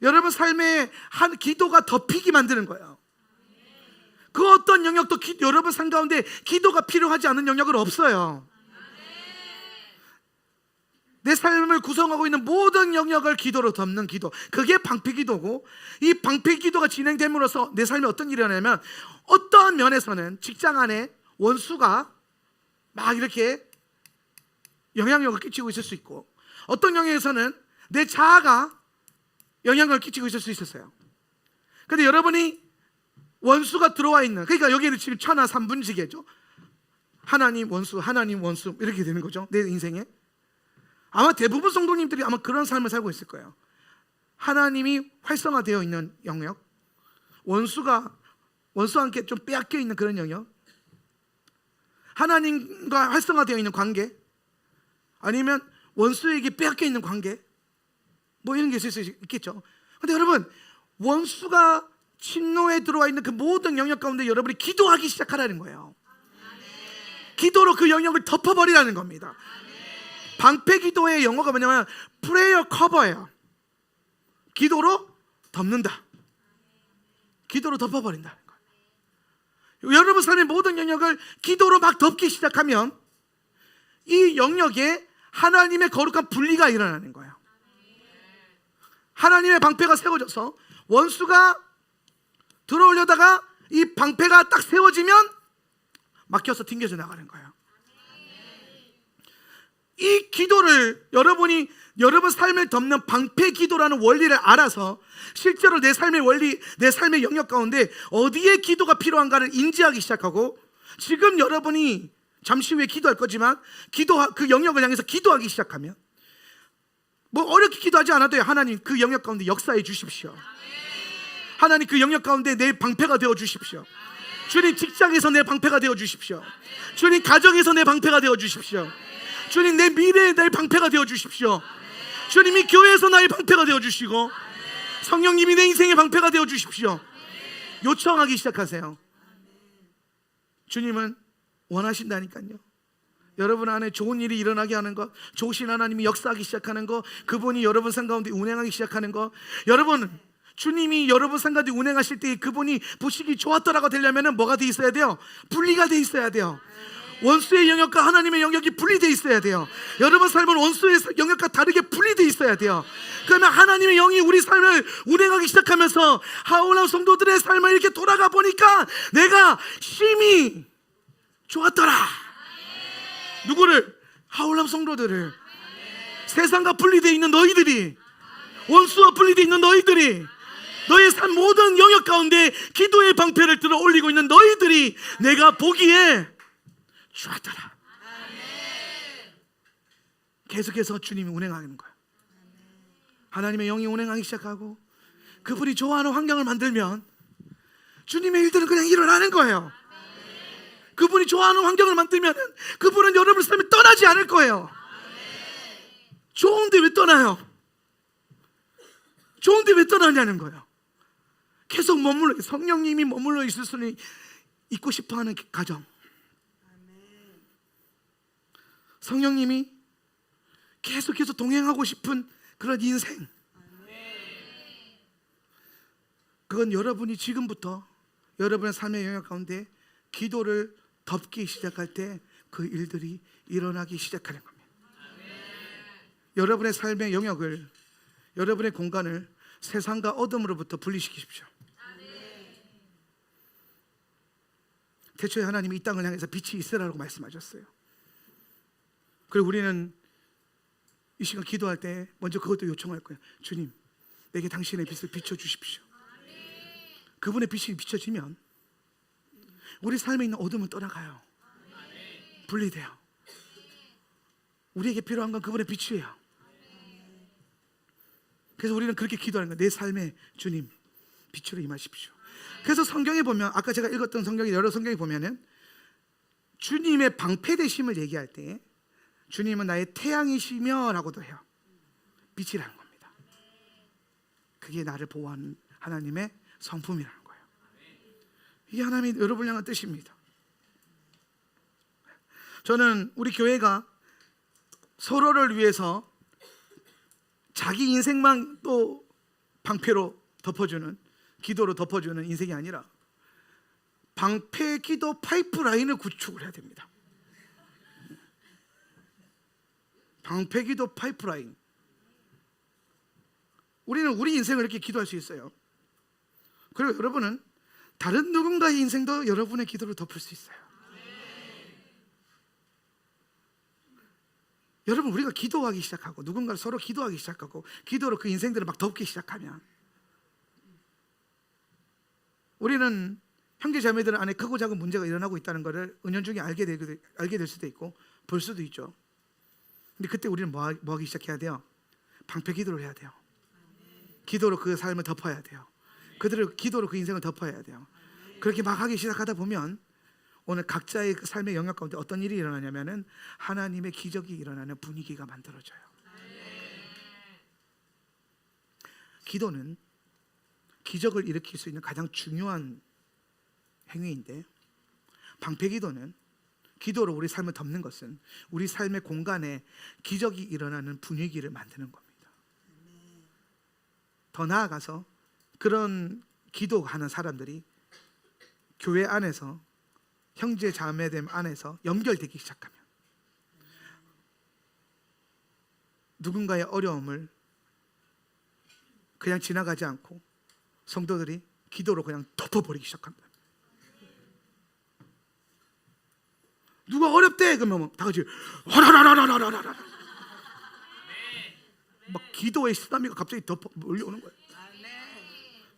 여러분 삶에 한 기도가 덮이게 만드는 거예요. 그 어떤 영역도 여러분 삶 가운데 기도가 필요하지 않은 영역은 없어요. 내 삶을 구성하고 있는 모든 영역을 기도로 덮는 기도, 그게 방패기도고, 이 방패기도가 진행됨으로써 내 삶에 어떤 일이 일어나냐면, 어떠한 면에서는 직장 안에 원수가 막 이렇게 영향력을 끼치고 있을 수 있고, 어떤 영역에서는 내 자아가 영향을 끼치고 있을 수 있었어요. 그런데 여러분이 원수가 들어와 있는, 그러니까 여기는 지금 천하 삼분지계죠. 하나님 원수, 하나님 원수, 이렇게 되는 거죠. 내 인생에. 아마 대부분 성도님들이 아마 그런 삶을 살고 있을 거예요. 하나님이 활성화되어 있는 영역, 원수와 함께 좀 빼앗겨 있는 그런 영역, 하나님과 활성화되어 있는 관계, 아니면 원수에게 빼앗겨 있는 관계, 뭐 이런 게 있을 수 있겠죠. 근데 여러분, 원수가 침노에 들어와 있는 그 모든 영역 가운데 여러분이 기도하기 시작하라는 거예요. 기도로 그 영역을 덮어버리라는 겁니다. 방패 기도의 영어가 뭐냐면 prayer cover예요. 기도로 덮는다. 기도로 덮어버린다. 여러분 삶의 모든 영역을 기도로 막 덮기 시작하면 이 영역에 하나님의 거룩한 분리가 일어나는 거예요. 하나님의 방패가 세워져서 원수가 들어오려다가 이 방패가 딱 세워지면 막혀서 튕겨져 나가는 거예요. 이 기도를 여러분이 여러분 삶을 덮는 방패 기도라는 원리를 알아서 실제로 내 삶의 원리, 내 삶의 영역 가운데 어디에 기도가 필요한가를 인지하기 시작하고, 지금 여러분이 잠시 후에 기도할 거지만 그 영역을 향해서 기도하기 시작하면, 뭐 어렵게 기도하지 않아도요. 하나님 그 영역 가운데 역사해 주십시오. 하나님 그 영역 가운데 내 방패가 되어 주십시오. 주님 직장에서 내 방패가 되어 주십시오. 주님 가정에서 내 방패가 되어 주십시오. 주님 내 미래에 내 방패가 되어 주십시오. 주님이 교회에서 나의 방패가 되어 주시고, 성령님이 내 인생의 방패가 되어 주십시오. 요청하기 시작하세요. 주님은 원하신다니까요. 여러분 안에 좋은 일이 일어나게 하는 것, 좋으신 하나님이 역사하기 시작하는 것, 그분이 여러분 삶 가운데 운행하기 시작하는 것. 여러분, 주님이 여러분 삶 가운데 운행하실 때 그분이 보시기 좋았더라고 되려면 뭐가 돼 있어야 돼요? 분리가 돼 있어야 돼요. 원수의 영역과 하나님의 영역이 분리되어 있어야 돼요. 여러분 삶은 원수의 영역과 다르게 분리되어 있어야 돼요. 그러면 하나님의 영이 우리 삶을 운행하기 시작하면서 하울람 성도들의 삶을 이렇게 돌아가 보니까 내가 심히 좋았더라. 누구를? 하울람 성도들을. 세상과 분리되어 있는 너희들이, 원수와 분리되어 있는 너희들이, 너의 삶 모든 영역 가운데 기도의 방패를 들어 올리고 있는 너희들이 내가 보기에 좋았더라. 계속해서 주님이 운행하는 거야. 하나님의 영이 운행하기 시작하고 그분이 좋아하는 환경을 만들면 주님의 일들은 그냥 일어나는 거예요. 그분이 좋아하는 환경을 만들면 그분은 여러분 삶에 떠나지 않을 거예요. 좋은데 왜 떠나요? 좋은데 왜 떠나냐는 거예요. 계속 성령님이 머물러 있을 수는 있고 싶어하는 가정, 성령님이 계속해서 동행하고 싶은 그런 인생, 그건 여러분이 지금부터 여러분의 삶의 영역 가운데 기도를 덮기 시작할 때 그 일들이 일어나기 시작하는 겁니다. 여러분의 삶의 영역을, 여러분의 공간을 세상과 어둠으로부터 분리시키십시오. 태초에 하나님이 이 땅을 향해서 빛이 있으라고 말씀하셨어요. 그리고 우리는 이 시간 기도할 때 먼저 그것도 요청할 거예요. 주님, 내게 당신의 빛을 비춰주십시오. 그분의 빛이 비춰지면 우리 삶에 있는 어둠은 떠나가요. 분리돼요. 우리에게 필요한 건 그분의 빛이에요. 그래서 우리는 그렇게 기도하는 거예요. 내 삶에 주님 빛으로 임하십시오. 그래서 성경에 보면 아까 제가 읽었던 성경에 여러 성경에 보면은 주님의 방패 되심을 얘기할 때 주님은 나의 태양이시며 라고도 해요. 빛이라는 겁니다. 그게 나를 보호하는 하나님의 성품이라는 거예요. 이게 하나님이 여러분을 향한 뜻입니다. 저는 우리 교회가 서로를 위해서 자기 인생만 또 방패로 덮어주는, 기도로 덮어주는 인생이 아니라 방패 기도 파이프라인을 구축을 해야 됩니다. 방패 기도 파이프라인. 우리는 우리 인생을 이렇게 기도할 수 있어요. 그리고 여러분은 다른 누군가의 인생도 여러분의 기도로 덮을 수 있어요. 여러분, 우리가 기도하기 시작하고 누군가를 서로 기도하기 시작하고 기도로 그 인생들을 막 덮기 시작하면 우리는 형제자매들 안에 크고 작은 문제가 일어나고 있다는 것을 은연중에 알게 될 수도 있고 볼 수도 있죠. 근데 그때 우리는 뭐 하기 시작해야 돼요? 방패 기도를 해야 돼요. 기도로 그 삶을 덮어야 돼요. 그들을 기도로 그 인생을 덮어야 돼요. 그렇게 막 하기 시작하다 보면 오늘 각자의 그 삶의 영역 가운데 어떤 일이 일어나냐면은 하나님의 기적이 일어나는 분위기가 만들어져요. 기도는 기적을 일으킬 수 있는 가장 중요한 행위인데, 방패 기도는 기도로 우리 삶을 덮는 것은 우리 삶의 공간에 기적이 일어나는 분위기를 만드는 겁니다. 더 나아가서 그런 기도하는 사람들이 교회 안에서 형제 자매됨 안에서 연결되기 시작하면 누군가의 어려움을 그냥 지나가지 않고 성도들이 기도로 그냥 덮어버리기 시작합니다. 누가 어렵대 그러면 다 같이 와라라라라라라라 막 기도의 쓰나미가 갑자기 덮어 몰려오는 거예요.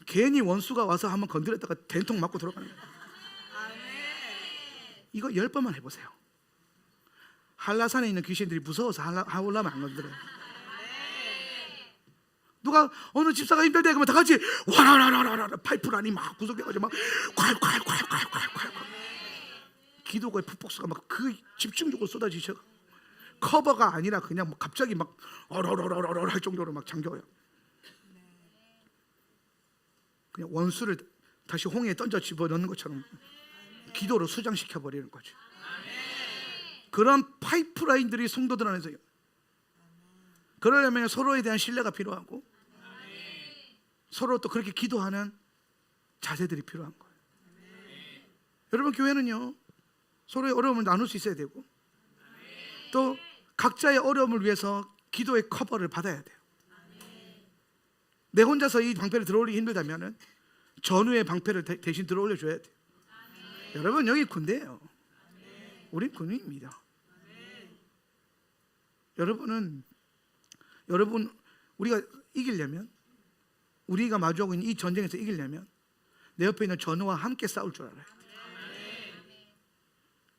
괜히 원수가 와서 한번 건드렸다가 된통 맞고 들어가는 거예요. 이거 10번만 해보세요. 한라산에 있는 귀신들이 무서워서 하울라면 안 건드려요. 누가 어느 집사가 힘들대 그러면 다 같이 와라라라라라 파이프라인이 막 구석해가지고 막 콸콸콸콸콸콸콸 기도가 폭포수가 막 그 집중적으로 쏟아지셔. 커버가 아니라 그냥 막 갑자기 막 어러러러러러 할 정도로 막 잠겨요. 그냥 원수를 다시 홍해에 던져 집어넣는 것처럼 기도로 수장시켜 버리는 거죠. 그런 파이프라인들이 성도들 안에서 그러려면 서로에 대한 신뢰가 필요하고 서로 또 그렇게 기도하는 자세들이 필요한 거예요. 여러분, 교회는요 서로의 어려움을 나눌 수 있어야 되고 또 각자의 어려움을 위해서 기도의 커버를 받아야 돼요. 내 혼자서 이 방패를 들어올리기 힘들다면 전우의 방패를 대신 들어올려 줘야 돼요. 여러분, 여기 군대예요. 우린 군인입니다. 여러분 우리가 이기려면, 우리가 마주하고 있는 이 전쟁에서 이기려면 내 옆에 있는 전우와 함께 싸울 줄 알아야 돼요.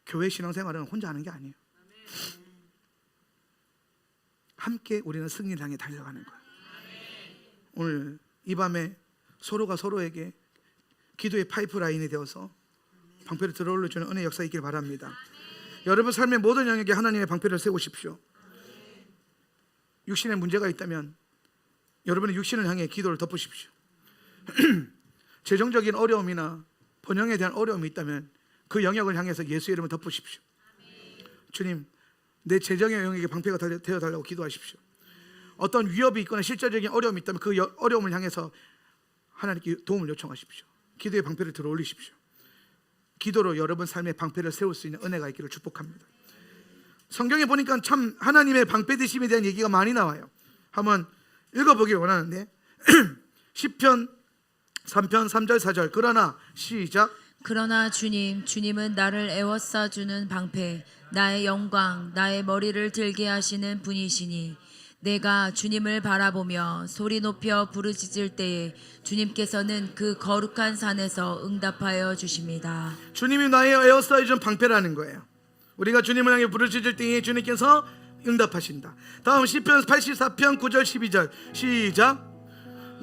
교회 신앙생활은 혼자 하는 게 아니에요. 함께 우리는 승리를 향해 달려가는 거예요. 오늘 이 밤에 서로가 서로에게 기도의 파이프라인이 되어서 방패를 들어올려주는 은혜 역사 있길 바랍니다. 여러분 삶의 모든 영역에 하나님의 방패를 세우십시오. 육신에 문제가 있다면 여러분의 육신을 향해 기도를 덮으십시오. 재정적인 어려움이나 번영에 대한 어려움이 있다면 그 영역을 향해서 예수 이름을 덮으십시오. 주님, 내 재정의 영역에 방패가 되어달라고 기도하십시오. 어떤 위협이 있거나 실제적인 어려움이 있다면 그 어려움을 향해서 하나님께 도움을 요청하십시오. 기도의 방패를 들어올리십시오. 기도로 여러분 삶의 방패를 세울 수 있는 은혜가 있기를 축복합니다. 성경에 보니까 참 하나님의 방패 되심에 대한 얘기가 많이 나와요. 한번 읽어보길 원하는데 시편 3편 3절 4절 그러나 시작. 그러나 주님은 나를 애워싸 주는 방패, 나의 영광, 나의 머리를 들게 하시는 분이시니 내가 주님을 바라보며 소리 높여 부르짖을 때에 주님께서는 그 거룩한 산에서 응답하여 주십니다. 주님이 나의 에어싸 준 방패라는 거예요. 우리가 주님을 향해 부르짖을 때에 주님께서 응답하신다. 다음 시편 84편 9절 12절 시작.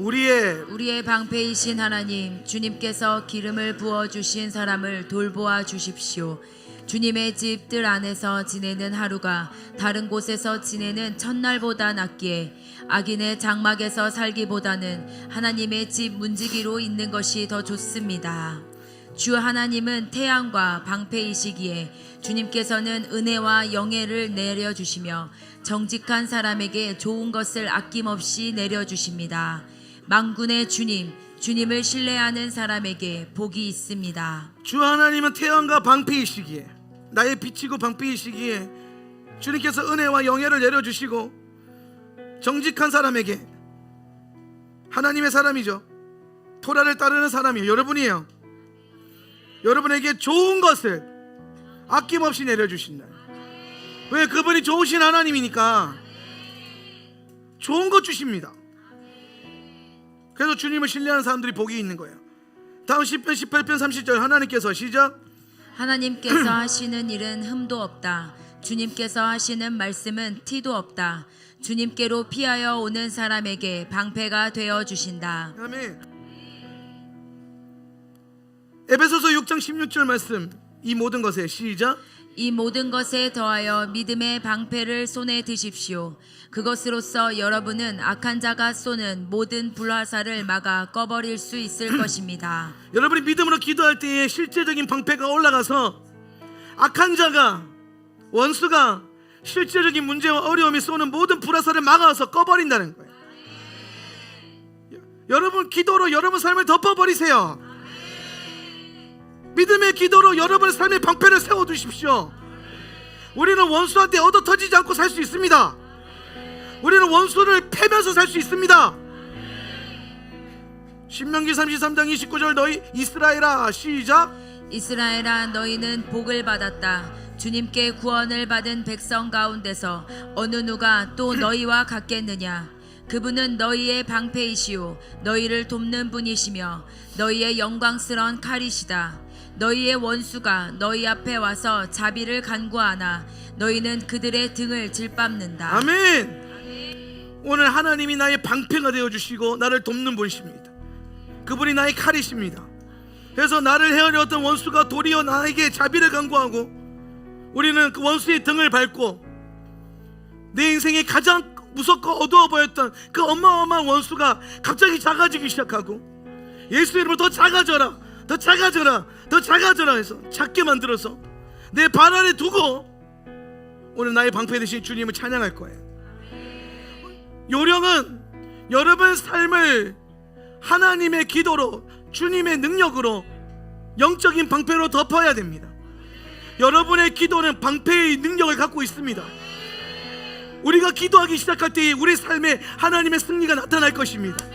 우리의 방패이신 하나님, 주님께서 기름을 부어 주신 사람을 돌보아 주십시오. 주님의 집들 안에서 지내는 하루가 다른 곳에서 지내는 첫날보다 낫기에 악인의 장막에서 살기보다는 하나님의 집 문지기로 있는 것이 더 좋습니다. 주 하나님은 태양과 방패이시기에 주님께서는 은혜와 영예를 내려주시며 정직한 사람에게 좋은 것을 아낌없이 내려주십니다. 만군의 주님, 주님을 신뢰하는 사람에게 복이 있습니다. 주 하나님은 태양과 방패이시기에, 나의 빛이고 방패이시기에 주님께서 은혜와 영예를 내려주시고 정직한 사람에게, 하나님의 사람이죠, 토라를 따르는 사람이에요, 여러분이에요. 여러분에게 좋은 것을 아낌없이 내려주신다. 왜? 그분이 좋으신 하나님이니까 좋은 것 주십니다. 그래서 주님을 신뢰하는 사람들이 복이 있는 거예요. 다음 시편 18편 30절 하나님께서 시작. 하나님께서 하시는 일은 흠도 없다. 주님께서 하시는 말씀은 티도 없다. 주님께로 피하여 오는 사람에게 방패가 되어 주신다. 아멘. 에베소서 6장 16절 말씀, 이 모든 것에 시작. 이 모든 것에 더하여 믿음의 방패를 손에 드십시오. 그것으로서 여러분은 악한 자가 쏘는 모든 불화살을 막아 꺼버릴 수 있을 것입니다. 여러분이 믿음으로 기도할 때에 실제적인 방패가 올라가서 악한 자가, 원수가 실제적인 문제와 어려움이 쏘는 모든 불화살을 막아서 꺼버린다는 거예요. 여러분 기도로 여러분 삶을 덮어버리세요. 믿음의 기도로 여러분의 삶의 방패를 세워두십시오. 우리는 원수한테 얻어터지지 않고 살 수 있습니다. 우리는 원수를 패면서 살 수 있습니다. 신명기 33장 29절 너희 이스라엘아 시작. 이스라엘아 너희는 복을 받았다. 주님께 구원을 받은 백성 가운데서 어느 누가 또 너희와 같겠느냐. 그분은 너희의 방패이시오 너희를 돕는 분이시며 너희의 영광스러운 칼이시다. 너희의 원수가 너희 앞에 와서 자비를 간구하나 너희는 그들의 등을 질밟는다. 아멘. 오늘 하나님이 나의 방패가 되어주시고 나를 돕는 분이십니다. 그분이 나의 칼이십니다. 그래서 나를 헤아렸던 원수가 도리어 나에게 자비를 간구하고 우리는 그 원수의 등을 밟고 내 인생에 가장 무섭고 어두워 보였던 그 어마어마한 원수가 갑자기 작아지기 시작하고 예수 이름으로 더 작아져라, 더 작아져라, 더 작아져라 해서 작게 만들어서 내 발 아래 두고 오늘 나의 방패 되신 주님을 찬양할 거예요. 요령은 여러분 삶을 하나님의 기도로, 주님의 능력으로, 영적인 방패로 덮어야 됩니다. 여러분의 기도는 방패의 능력을 갖고 있습니다. 우리가 기도하기 시작할 때 우리 삶에 하나님의 승리가 나타날 것입니다.